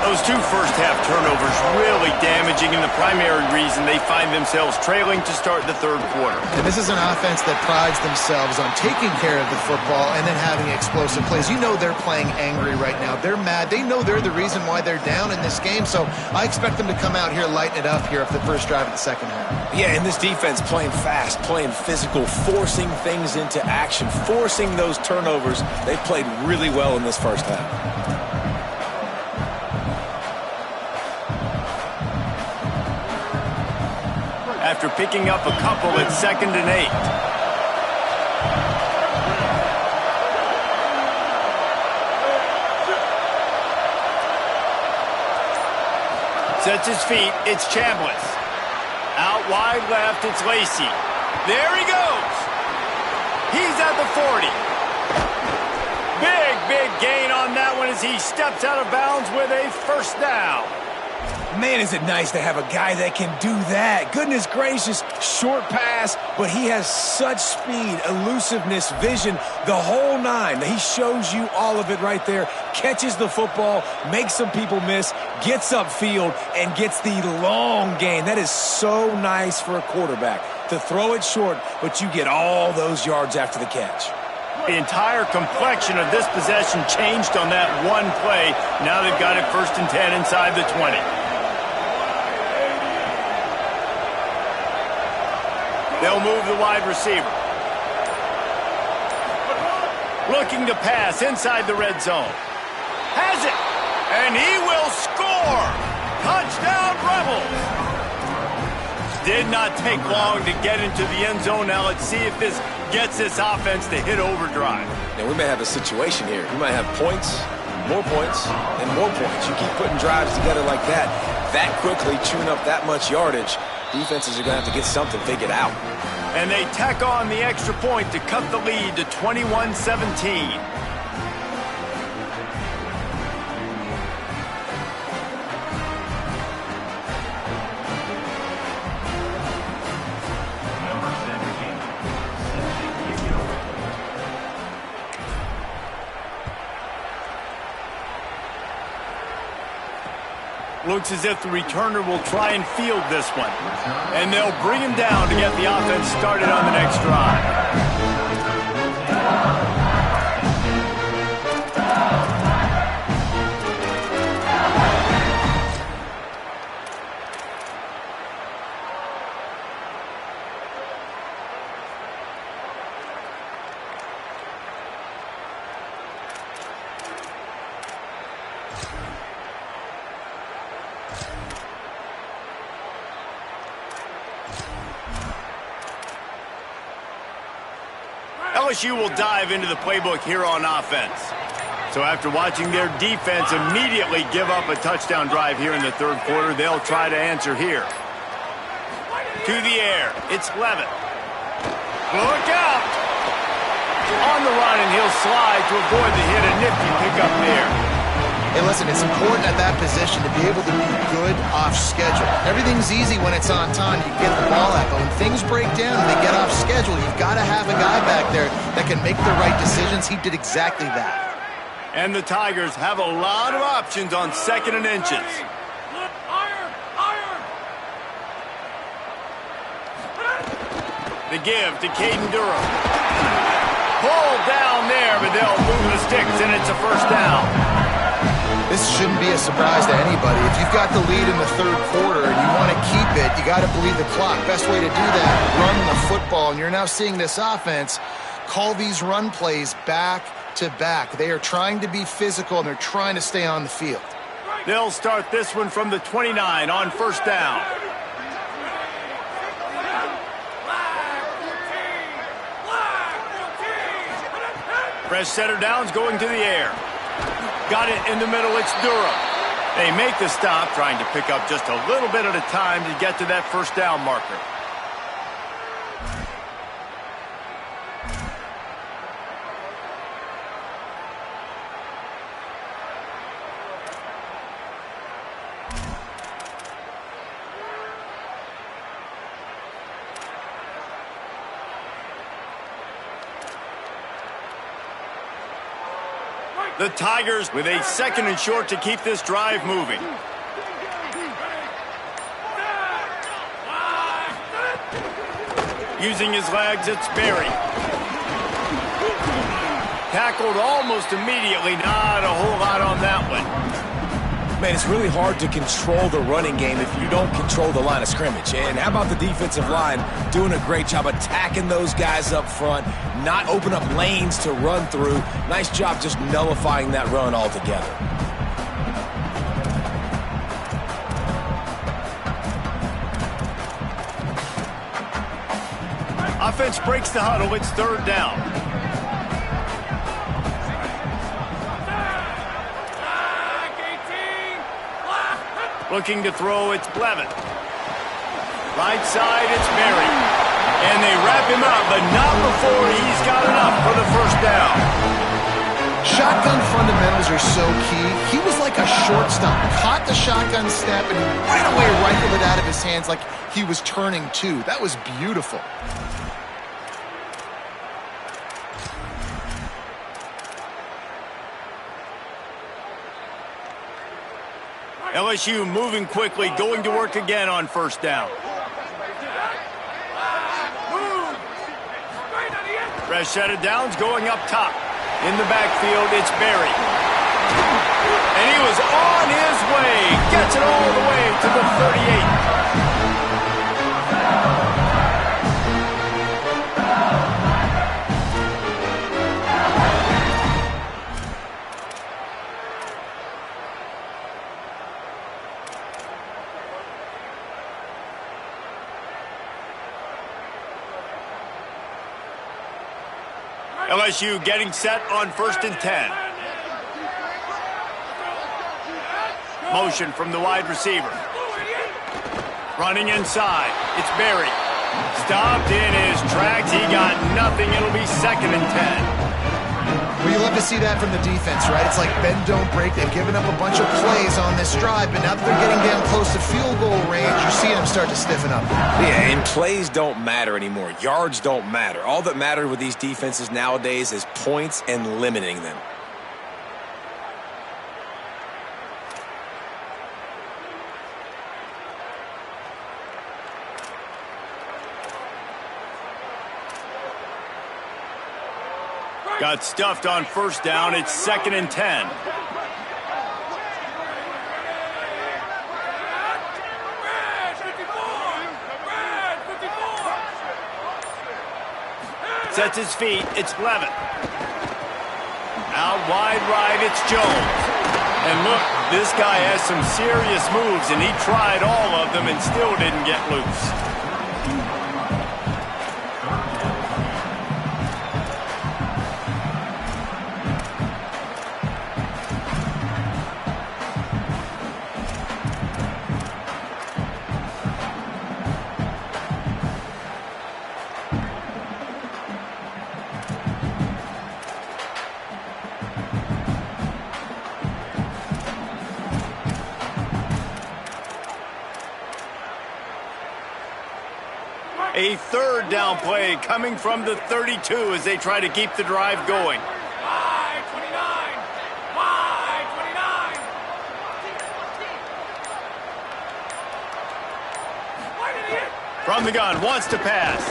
Those 2 first-half turnovers really damaging, and the primary reason they find themselves trailing to start the 3rd quarter. And this is an offense that prides themselves on taking care of the football and then having explosive plays. You know they're playing angry right now. They're mad. They know they're the reason why they're down in this game, so I expect them to come out here, lighten it up here for the first drive of the second half. Yeah, and this defense playing fast, playing physical, forcing things into action, forcing those turnovers. They've played really well in this first half. After picking up a couple, it's 2nd and 8. Sets his feet, it's Chambliss. Out wide left, it's Lacey. There he goes. He's at the 40. Big gain on that one as he steps out of bounds with a first down. Man, is it nice to have a guy that can do that. Goodness gracious, short pass, but he has such speed, elusiveness, vision, the whole nine. He shows you all of it right there. Catches the football, makes some people miss, gets upfield, and gets the long gain. That is so nice for a quarterback to throw it short, but you get all those yards after the catch. The entire complexion of this possession changed on that one play. Now they've got it 1st and 10 inside the 20. They'll move the wide receiver. Looking to pass inside the red zone. Has it. And he will score. Touchdown, Rebels. Did not take long to get into the end zone. Now let's see if this gets this offense to hit overdrive. Now we may have a situation here. We might have points, and more points. You keep putting drives together like that quickly, chewing up that much yardage, defenses are going to have to get something figured out. And they tack on the extra point to cut the lead to 21-17. Looks as if the returner will try and field this one. And they'll bring him down to get the offense started on the next drive. LSU will dive into the playbook here on offense. So after watching their defense immediately give up a touchdown drive here in the 3rd quarter, they'll try to answer here. To the air, it's Levitt. Look out! On the run, and he'll slide to avoid the hit. A nifty pickup there. Hey, listen, it's important at that position to be able to be good off schedule. Everything's easy when it's on time. You get the ball out, but when things break down and they get off schedule, you've got to have a guy back there that can make the right decisions. He did exactly that. And the Tigers have a lot of options on 2nd and inches. The give to Caden Durham. Pulled down there, but they'll move the sticks, and it's a 1st down. This shouldn't be a surprise to anybody. If you've got the lead in the 3rd quarter and you want to keep it, you got to bleed the clock. Best way to do that, run the football. And you're now seeing this offense call these run plays back to back. They are trying to be physical, and they're trying to stay on the field. They'll start this one from the 29 on 1st down. Fresh setter downs going to the air. Got it in the middle, it's Durham. They make the stop, trying to pick up just a little bit at a time to get to that 1st down marker. The Tigers with a 2nd and short to keep this drive moving. Using his legs, it's Berry. Tackled almost immediately. Not a whole lot on that one. Man, it's really hard to control the running game if you don't control the line of scrimmage. And how about the defensive line doing a great job attacking those guys up front, not open up lanes to run through. Nice job just nullifying that run altogether. Offense breaks the huddle. It's 3rd down. Looking to throw, it's Blevett. Right side, it's Berry. And they wrap him up, but not before he's got enough for the 1st down. Shotgun fundamentals are so key. He was like a shortstop. Caught the shotgun snap and right away rifled it out of his hands like he was turning two. That was beautiful. LSU moving quickly, going to work again on 1st down. Fresh set of downs going up top. In the backfield, it's Berry. And he was on his way. Gets it all the way to the 38. LSU getting set on 1st and 10. Motion from the wide receiver. Running inside. It's Berry. Stopped in his tracks. He got nothing. It'll be 2nd and 10. Well, you love to see that from the defense, right? It's like bend, don't break. They've given up a bunch of plays on this drive, but now that they're getting down close to field goal range, you're seeing them start to stiffen up. Yeah, and plays don't matter anymore. Yards don't matter. All that matters with these defenses nowadays is points and limiting them. Got stuffed on 1st down. It's 2nd and 10. Sets his feet. It's Levin. Out wide right, it's Jones. And look, this guy has some serious moves, and he tried all of them and still didn't get loose. A 3rd down play coming from the 32 as they try to keep the drive going. Wide 29! Wide 29! From the gun, wants to pass.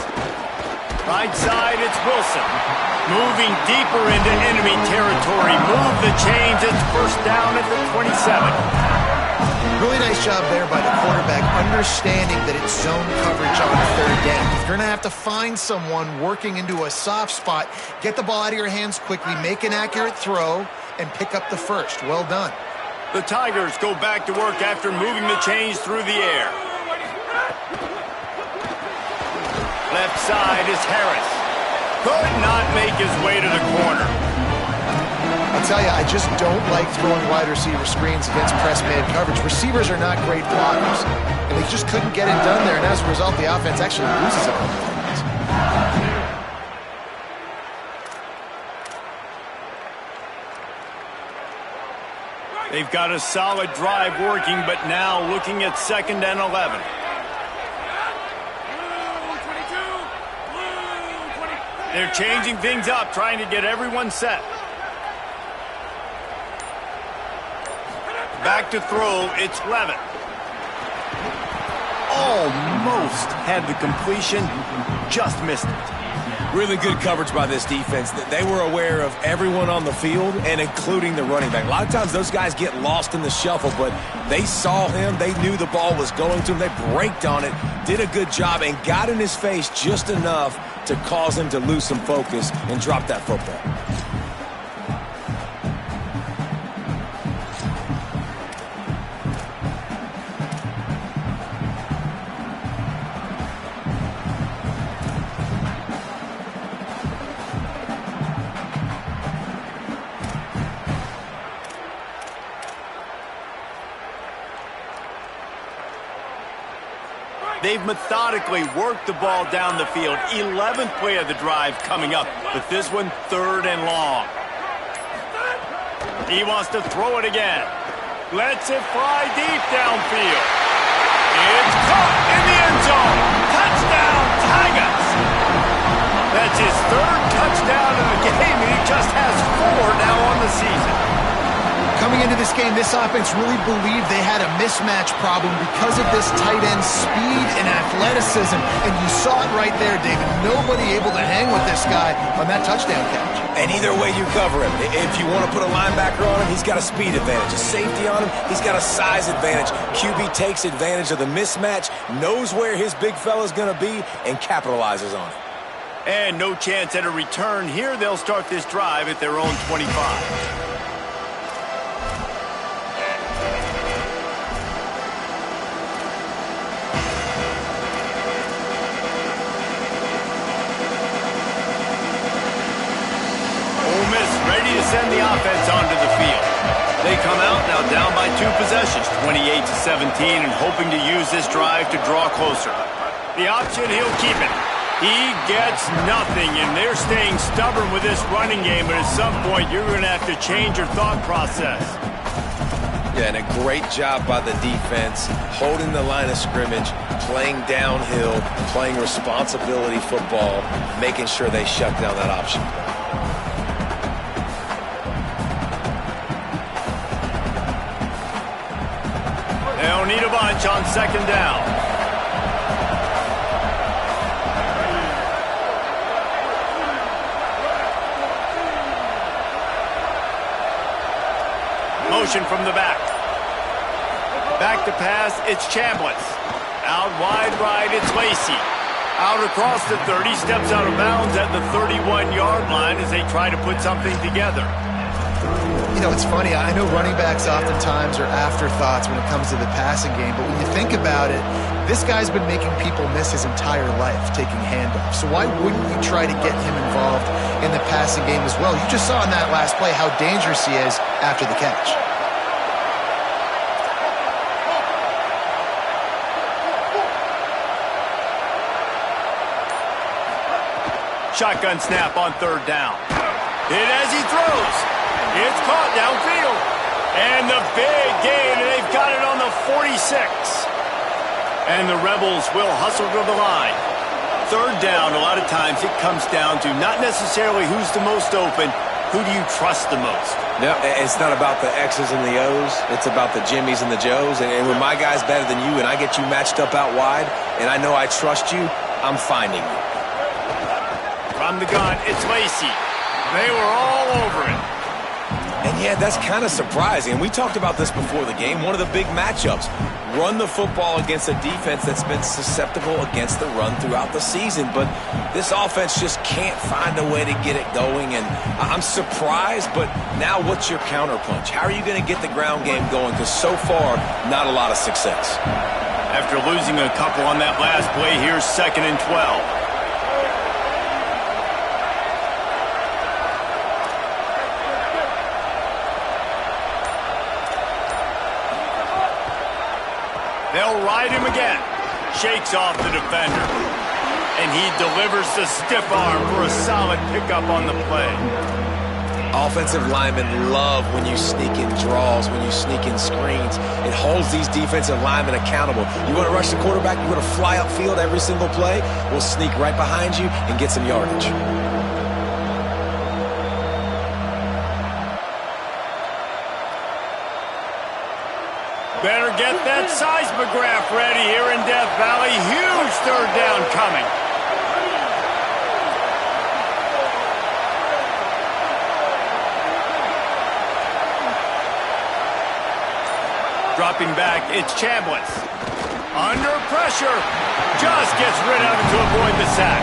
Right side, it's Wilson. Moving deeper into enemy territory. Move the chains. It's 1st down at the 27. Really nice job there by the quarterback, understanding that it's zone coverage on 3rd down. If you're going to have to find someone working into a soft spot, get the ball out of your hands quickly, make an accurate throw, and pick up the 1st. Well done. The Tigers go back to work after moving the chains through the air. Left side is Harris. Could not make his way to the corner. I'll tell you, I just don't like throwing wide receiver screens against press-man coverage. Receivers are not great blockers, and they just couldn't get it done there, and as a result, the offense actually loses a couple of points. They've got a solid drive working, but now looking at 2nd and 11. They're changing things up, trying to get everyone set. Back to throw, it's Levin. Almost had the completion, just missed it. Really good coverage by this defense. They were aware of everyone on the field and including the running back. A lot of times those guys get lost in the shuffle, but they saw him. They knew the ball was going to him. They braked on it, did a good job, and got in his face just enough to cause him to lose some focus and drop that football. They've methodically worked the ball down the field. 11th play of the drive coming up, but this one 3rd and long. He wants to throw it again. Lets it fly deep downfield. It's caught in the end zone. Touchdown, Tigers. That's his 3rd touchdown of the game, and he just has 4 now on the season. Coming into this game, this offense really believed they had a mismatch problem because of this tight end speed and athleticism. And you saw it right there, David. Nobody able to hang with this guy on that touchdown catch. And either way you cover him, if you want to put a linebacker on him, he's got a speed advantage. A safety on him, he's got a size advantage. QB takes advantage of the mismatch, knows where his big fella's going to be, and capitalizes on it. And no chance at a return here. They'll start this drive at their own 25. Ready to send the offense onto the field. They come out now down by 2 possessions, 28-17, and hoping to use this drive to draw closer. The option, he'll keep it. He gets nothing, and they're staying stubborn with this running game, but at some point you're going to have to change your thought process. Yeah, and a great job by the defense, holding the line of scrimmage, playing downhill, playing responsibility football, making sure they shut down that option. They'll need a bunch on second down. Motion from the back. Back to pass, it's Chambliss. Out wide right, it's Lacy. Out across the 30, steps out of bounds at the 31-yard line as they try to put something together. You know, it's funny. I know running backs oftentimes are afterthoughts when it comes to the passing game, but when you think about it, this guy's been making people miss his entire life taking handoffs. So why wouldn't you try to get him involved in the passing game as well? You just saw in that last play how dangerous he is after the catch. Shotgun snap on third down. Hit as he throws. It's caught downfield. And the big gain, and they've got it on the 46. And the Rebels will hustle to the line. Third down, a lot of times it comes down to not necessarily who's the most open, who do you trust the most? No, it's not about the X's and the O's. It's about the Jimmies and the Joes. And when my guy's better than you and I get you matched up out wide and I know I trust you, I'm finding you. From the gun, it's Lacy. They were all over it. And yeah, that's kind of surprising. And we talked about this before the game. One of the big matchups. Run the football against a defense that's been susceptible against the run throughout the season. But this offense just can't find a way to get it going. And I'm surprised, but now what's your counterpunch? How are you going to get the ground game going? Because so far, not a lot of success. After losing a couple on that last play, here's 2nd and 12. They'll ride him again. Shakes off the defender. And he delivers the stiff arm for a solid pickup on the play. Offensive linemen love when you sneak in draws, when you sneak in screens. It holds these defensive linemen accountable. You want to rush the quarterback, you want to fly upfield every single play, we'll sneak right behind you and get some yardage. Better get that seismograph ready here in Death Valley. Huge third down coming. Dropping back, it's Chambliss. Under pressure. Just gets rid of it to avoid the sack.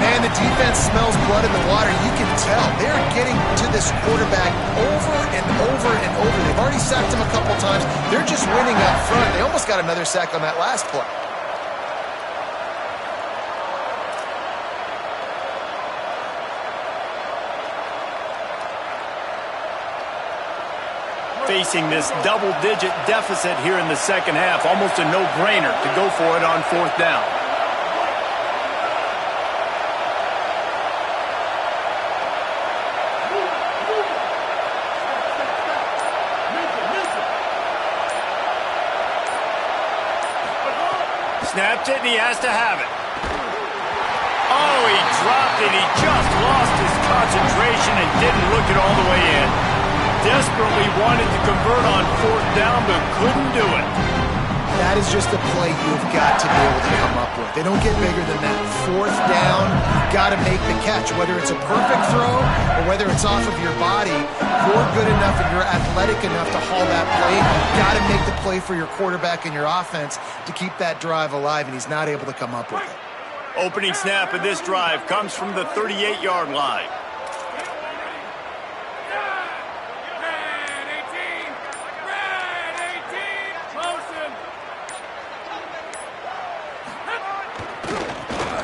Man, the defense smells blood in the water. You can tell they're getting to this quarterback over and over and over. They've already sacked him a couple times. They're just winning up front. They almost got another sack on that last play. Facing this double-digit deficit here in the second half, almost a no-brainer to go for it on 4th down. Snapped it, and he has to have it. Oh, he dropped it. He just lost his concentration and didn't look it all the way in. desperately wanted to convert on 4th down, but couldn't do it. That is just a play you've got to be able to come up with. They don't get bigger than that. 4th down, you've got to make the catch. Whether it's a perfect throw or whether it's off of your body, you're good enough and you're athletic enough to haul that play. You've got to make the play for your quarterback and your offense to keep that drive alive, and he's not able to come up with it. Opening snap of this drive comes from the 38-yard line.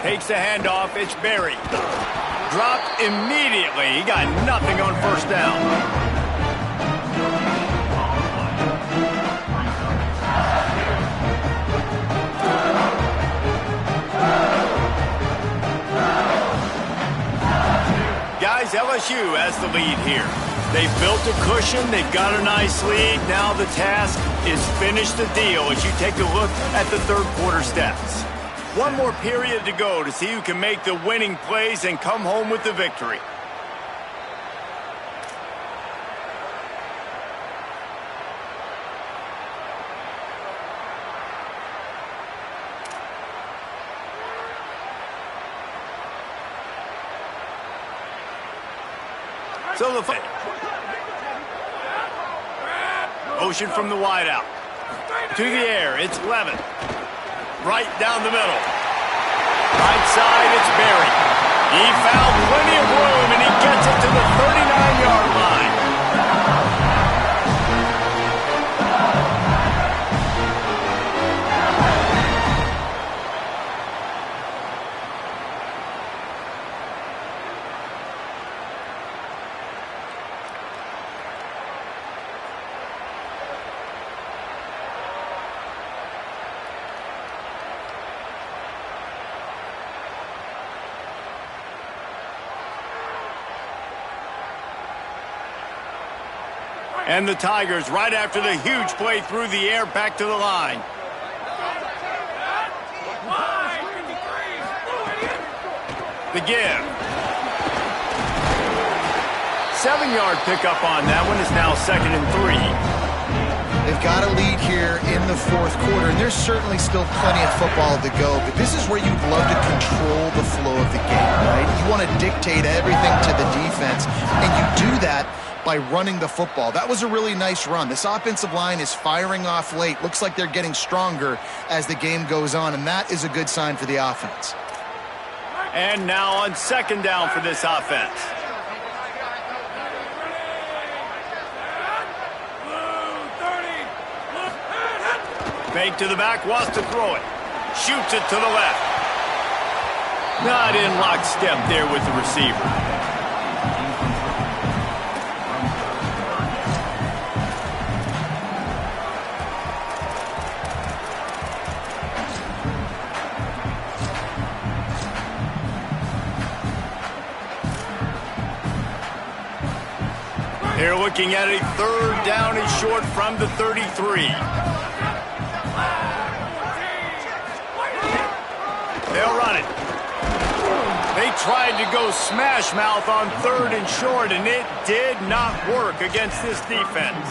Takes the handoff, it's Berry. Dropped immediately. He got nothing on 1st down. Guys, LSU has the lead here. They've built a cushion, they've got a nice lead. Now the task is finish the deal as you take a look at the 3rd quarter stats. One more period to go to see who can make the winning plays and come home with the victory. So the motion from the wideout. To the air, it's Levin. Right down the middle. Right side, it's Berry. He found plenty of room, and he gets it to the 39-yard line. And the Tigers, right after the huge play through the air, back to the line. The give. 7-yard pickup on that one is now 2nd and 3. They've got a lead here in the 4th quarter, and there's certainly still plenty of football to go, but this is where you'd love to control the flow of the game, right? You want to dictate everything to the defense, and you do that by running the football. That was a really nice run. This offensive line is firing off late. Looks like they're getting stronger as the game goes on, and that is a good sign for the offense. And now on 2nd down for this offense. Fake to the back, wants to throw it. Shoots it to the left. Not in lockstep there with the receiver. They're looking at a 3rd down and short from the 33. They'll run it. They tried to go smash mouth on 3rd and short, and it did not work against this defense.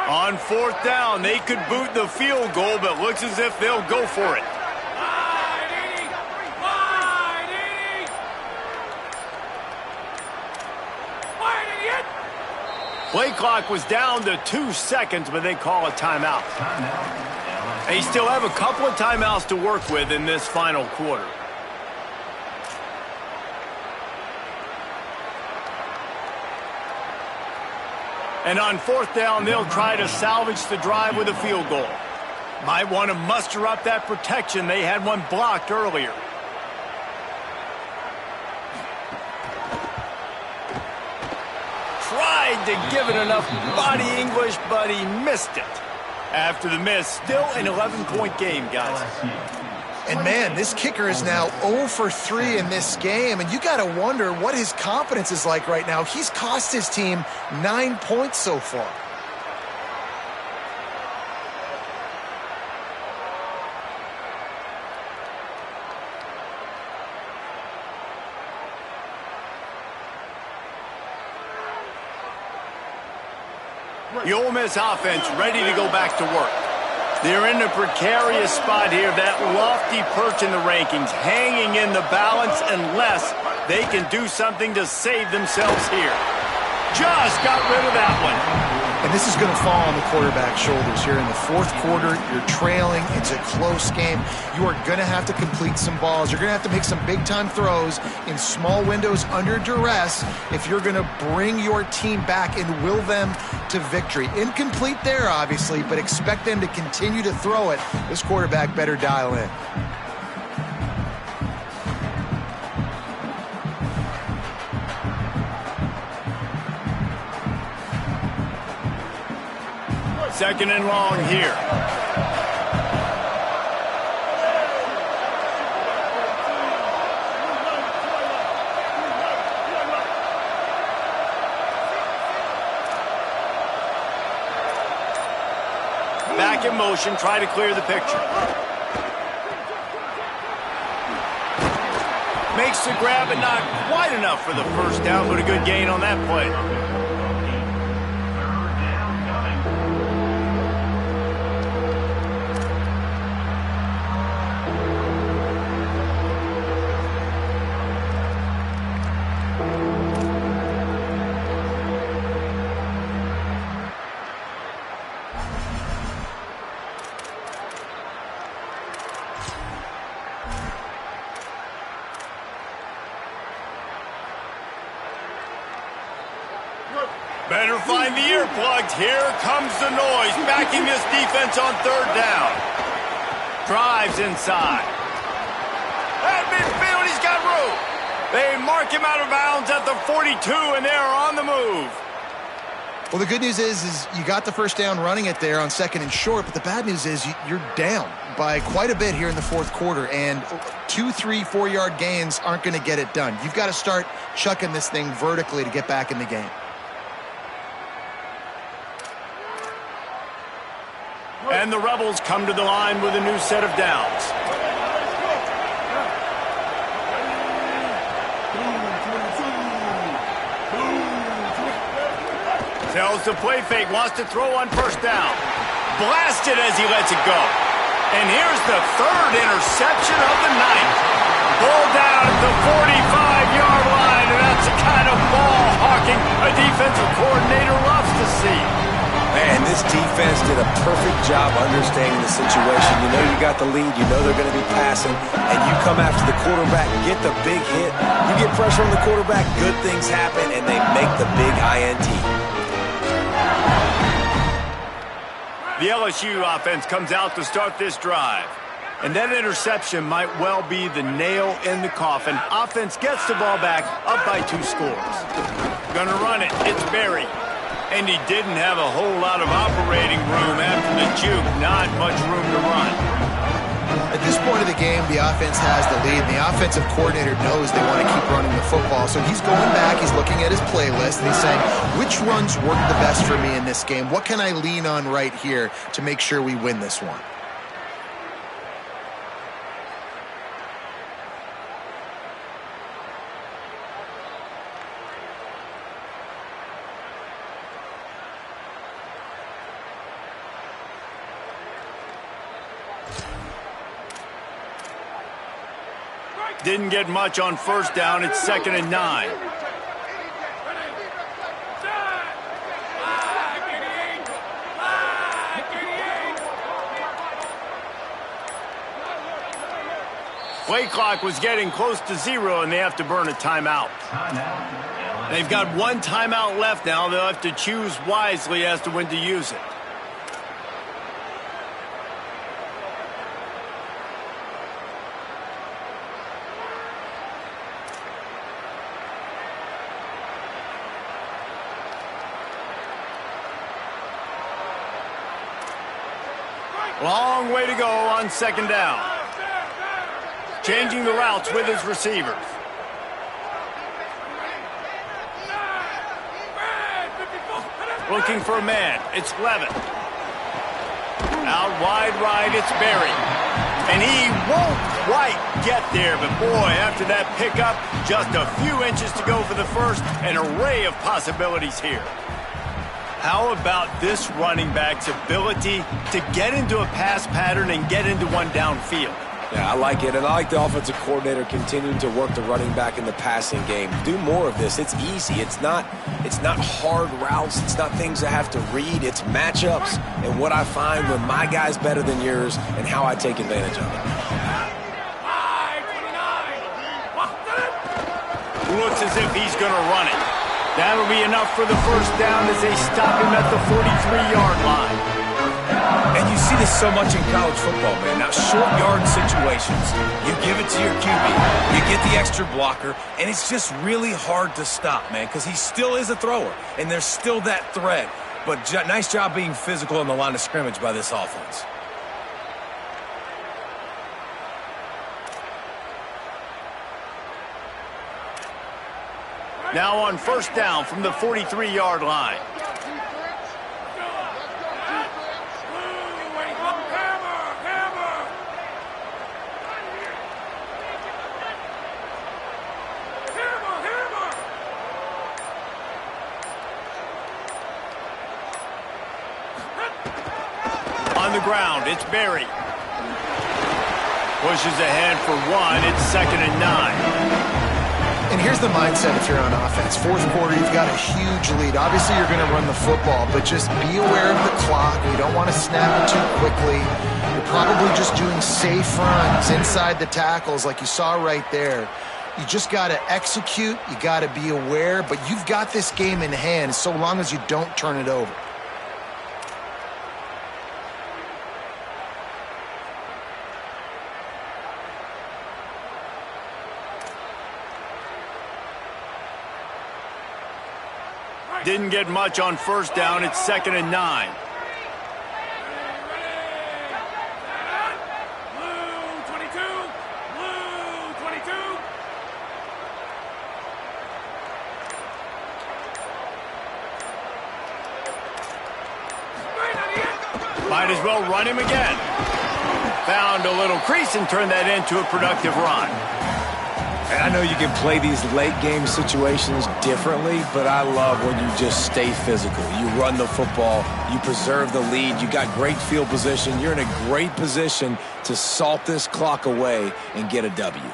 On 4th down, they could boot the field goal, but looks as if they'll go for it. Play clock was down to 2 seconds, but they call a timeout. They still have a couple of timeouts to work with in this final quarter. And on 4th down, they'll try to salvage the drive with a field goal. Might want to muster up that protection. They had one blocked earlier. Tried to give it enough body English, but he missed it. After the miss, still an 11-point game, guys. And man, this kicker is now 0 for 3 in this game, and you got to wonder what his confidence is like right now. He's cost his team 9 points so far. The Ole Miss offense ready to go back to work. They're in a precarious spot here, that lofty perch in the rankings, hanging in the balance unless they can do something to save themselves here. Just got rid of that one. And this is going to fall on the quarterback's shoulders here in the fourth quarter. You're trailing. It's a close game. You are going to have to complete some balls. You're going to have to make some big-time throws in small windows under duress if you're going to bring your team back and will them to victory. Incomplete there, obviously, but expect them to continue to throw it. This quarterback better dial in. Second and long here. Back in motion, try to clear the picture. Makes the grab, but not quite enough for the first down, but a good gain on that play. Better find the earplugs. Here comes the noise, backing this defense on third down. Drives inside. At midfield, he's got room. They mark him out of bounds at the 42, and they're on the move. Well, the good news is you got the first down running it there on second and short, but the bad news is you're down by quite a bit here in the fourth quarter, and 2, 3, 4-yard gains aren't going to get it done. You've got to start chucking this thing vertically to get back in the game. And the Rebels come to the line with a new set of downs. Tells the play fake, wants to throw on first down. Blasted as he lets it go. And here's the third interception of the night. Ball down at the 45-yard line, and that's the kind of ball hawking a defensive coordinator loves to see. Man, this defense did a perfect job understanding the situation. You know you got the lead. You know they're going to be passing. And you come after the quarterback, get the big hit. You get pressure on the quarterback, good things happen, and they make the big INT. The LSU offense comes out to start this drive. And that interception might well be the nail in the coffin. Offense gets the ball back, up by 2 scores. Gonna run it. It's Berry. And he didn't have a whole lot of operating room after the juke. Not much room to run. At this point of the game, the offense has the lead, and the offensive coordinator knows they want to keep running the football. So he's going back, he's looking at his playlist, and he's saying, which runs work the best for me in this game? What can I lean on right here to make sure we win this one? Didn't get much on first down. It's 2nd and 9. Play clock was getting close to 0, and they have to burn a timeout. They've got 1 timeout left now. They'll have to choose wisely as to when to use it. Long way to go on 2nd down. Changing the routes with his receivers. Looking for a man. It's Levin. Out wide right, it's Berry. And he won't quite get there, but boy, after that pickup, just a few inches to go for the first. An array of possibilities here. How about this running back's ability to get into a pass pattern and get into one downfield? Yeah, I like it, and I like the offensive coordinator continuing to work the running back in the passing game. Do more of this. It's easy. It's not hard routes. It's not things I have to read. It's matchups and what I find when my guy's better than yours and how I take advantage of it. Looks as if he's going to run it. That'll be enough for the first down as they stop him at the 43-yard line. And you see this so much in college football, man. Now, short yard situations, you give it to your QB, you get the extra blocker, and it's just really hard to stop, man, because he still is a thrower, and there's still that threat. But nice job being physical on the line of scrimmage by this offense. Now on first down from the 43-yard line. On the ground, it's Berry. Pushes ahead for one. It's 2nd and 9. And here's the mindset if you're on offense. Fourth quarter, you've got a huge lead. Obviously, you're going to run the football, but just be aware of the clock. You don't want to snap it too quickly. You're probably just doing safe runs inside the tackles like you saw right there. You just got to execute. You got to be aware, but you've got this game in hand so long as you don't turn it over. Didn't get much on first down. It's 2nd and 9. Might as well run him again. Found a little crease and turned that into a productive run. And I know you can play these late-game situations differently, but I love when you just stay physical. You run the football, you preserve the lead, you got great field position. You're in a great position to salt this clock away and get a W.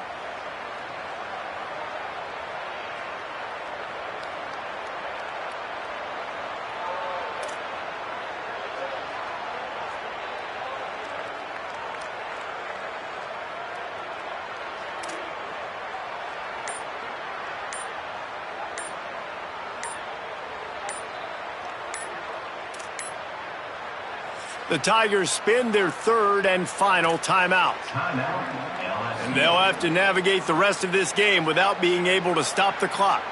The Tigers spin their third and final timeout. And they'll have to navigate the rest of this game without being able to stop the clock.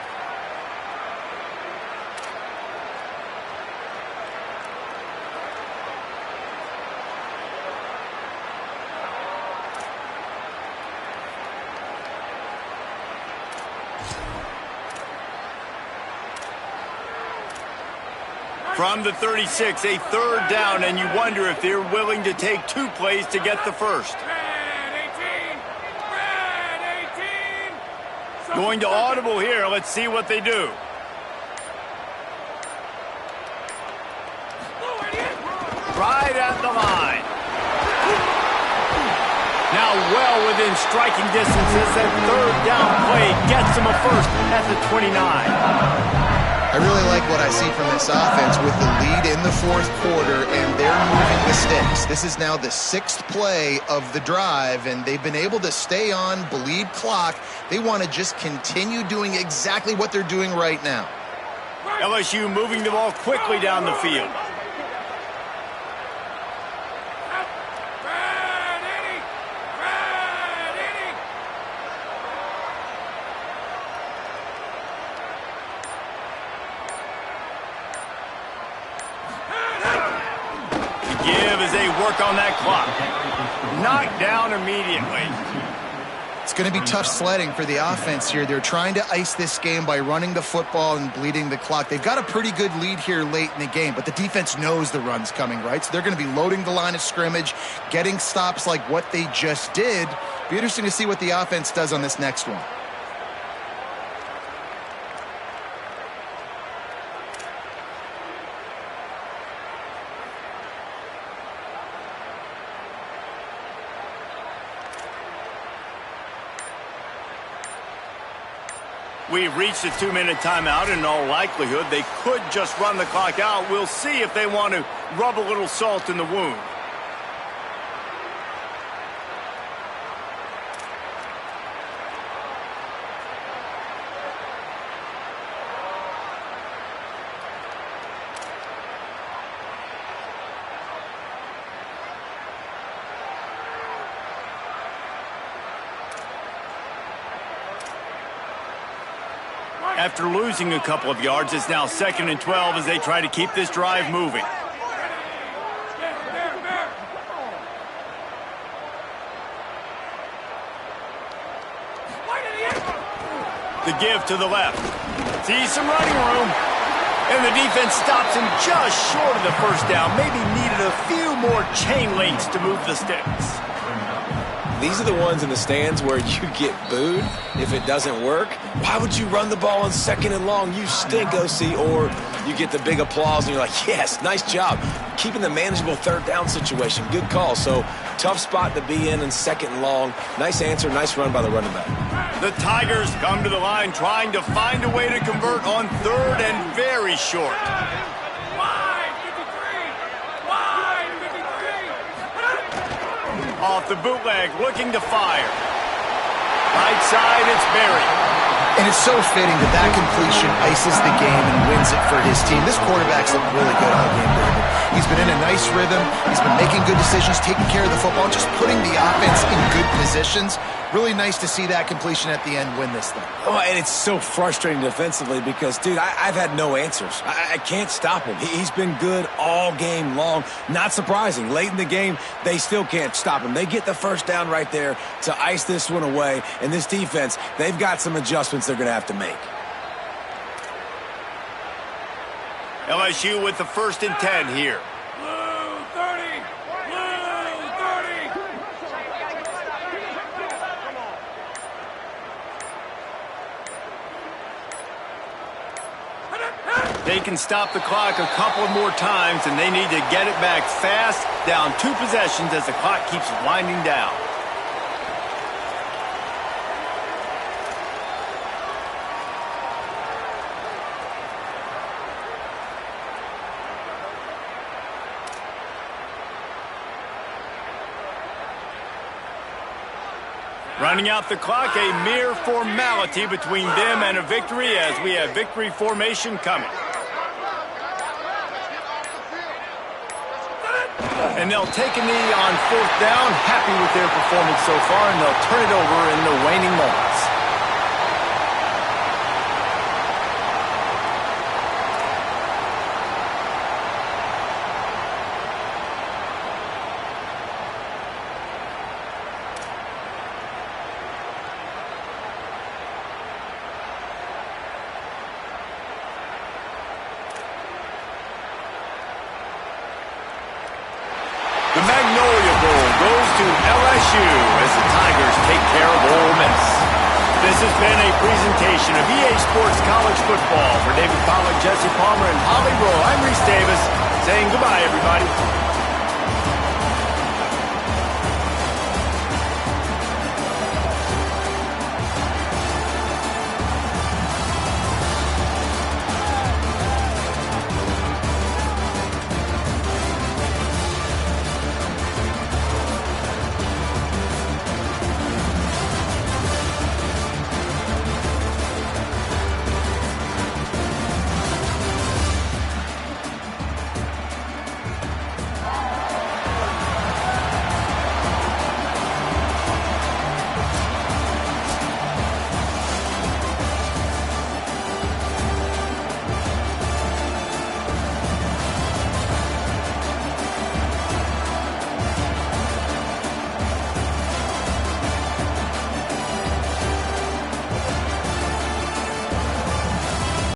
From the 36, a third down, and you wonder if they're willing to take 2 plays to get the first. Going to audible here. Let's see what they do. Right at the line. Now well within striking distance as that third down play gets them a first at the 29. I really like what I see from this offense with the lead in the fourth quarter, and they're moving the sticks. This is now the 6th play of the drive, and they've been able to stay on, bleed clock. They want to just continue doing exactly what they're doing right now. LSU moving the ball quickly down the field. Work on that clock. Knocked down immediately. It's going to be tough sledding for the offense here. They're trying to ice this game by running the football and bleeding the clock. They've got a pretty good lead here late in the game, but the defense knows the run's coming, right? So they're going to be loading the line of scrimmage, getting stops like what they just did. Be interesting to see what the offense does on this next one. We've reached a 2-minute timeout. In all likelihood, they could just run the clock out. We'll see if they want to rub a little salt in the wound. After losing a couple of yards, it's now 2nd and 12 as they try to keep this drive moving. The give to the left. Sees some running room. And the defense stops him just short of the first down. Maybe needed a few more chain links to move the sticks. These are the ones in the stands where you get booed if it doesn't work. Why would you run the ball on 2nd and long? You stink, OC. Or you get the big applause and you're like, yes, nice job. Keeping the manageable 3rd down situation. Good call. So tough spot to be in 2nd and long. Nice answer, nice run by the running back. The Tigers come to the line trying to find a way to convert on 3rd and very short. Off the bootleg, looking to fire. Right side, it's Berry. And it's so fitting that that completion ices the game and wins it for his team. This quarterback's looked really good all game, David. He's been in a nice rhythm. He's been making good decisions, taking care of the football, just putting the offense in good positions. Really nice to see that completion at the end win this thing. Oh, and it's so frustrating defensively because, dude, I've had no answers. I can't stop him. He's been good all game long. Not surprising. Late in the game, they still can't stop him. They get the first down right there to ice this one away. And this defense, they've got some adjustments they're going to have to make. LSU with the 1st and 10 here. Blue 30! Blue 30! They can stop the clock a couple more times, and they need to get it back fast, down 2 possessions as the clock keeps winding down. Running out the clock, a mere formality between them and a victory as we have victory formation coming. And they'll take a knee on 4th down, happy with their performance so far, and they'll turn it over in the waning moments. The Magnolia Bowl goes to LSU as the Tigers take care of Ole Miss. This has been a presentation of EA Sports College Football. For David Pollack, Jesse Palmer, and Holly Rowe, I'm Reese Davis saying goodbye, everybody.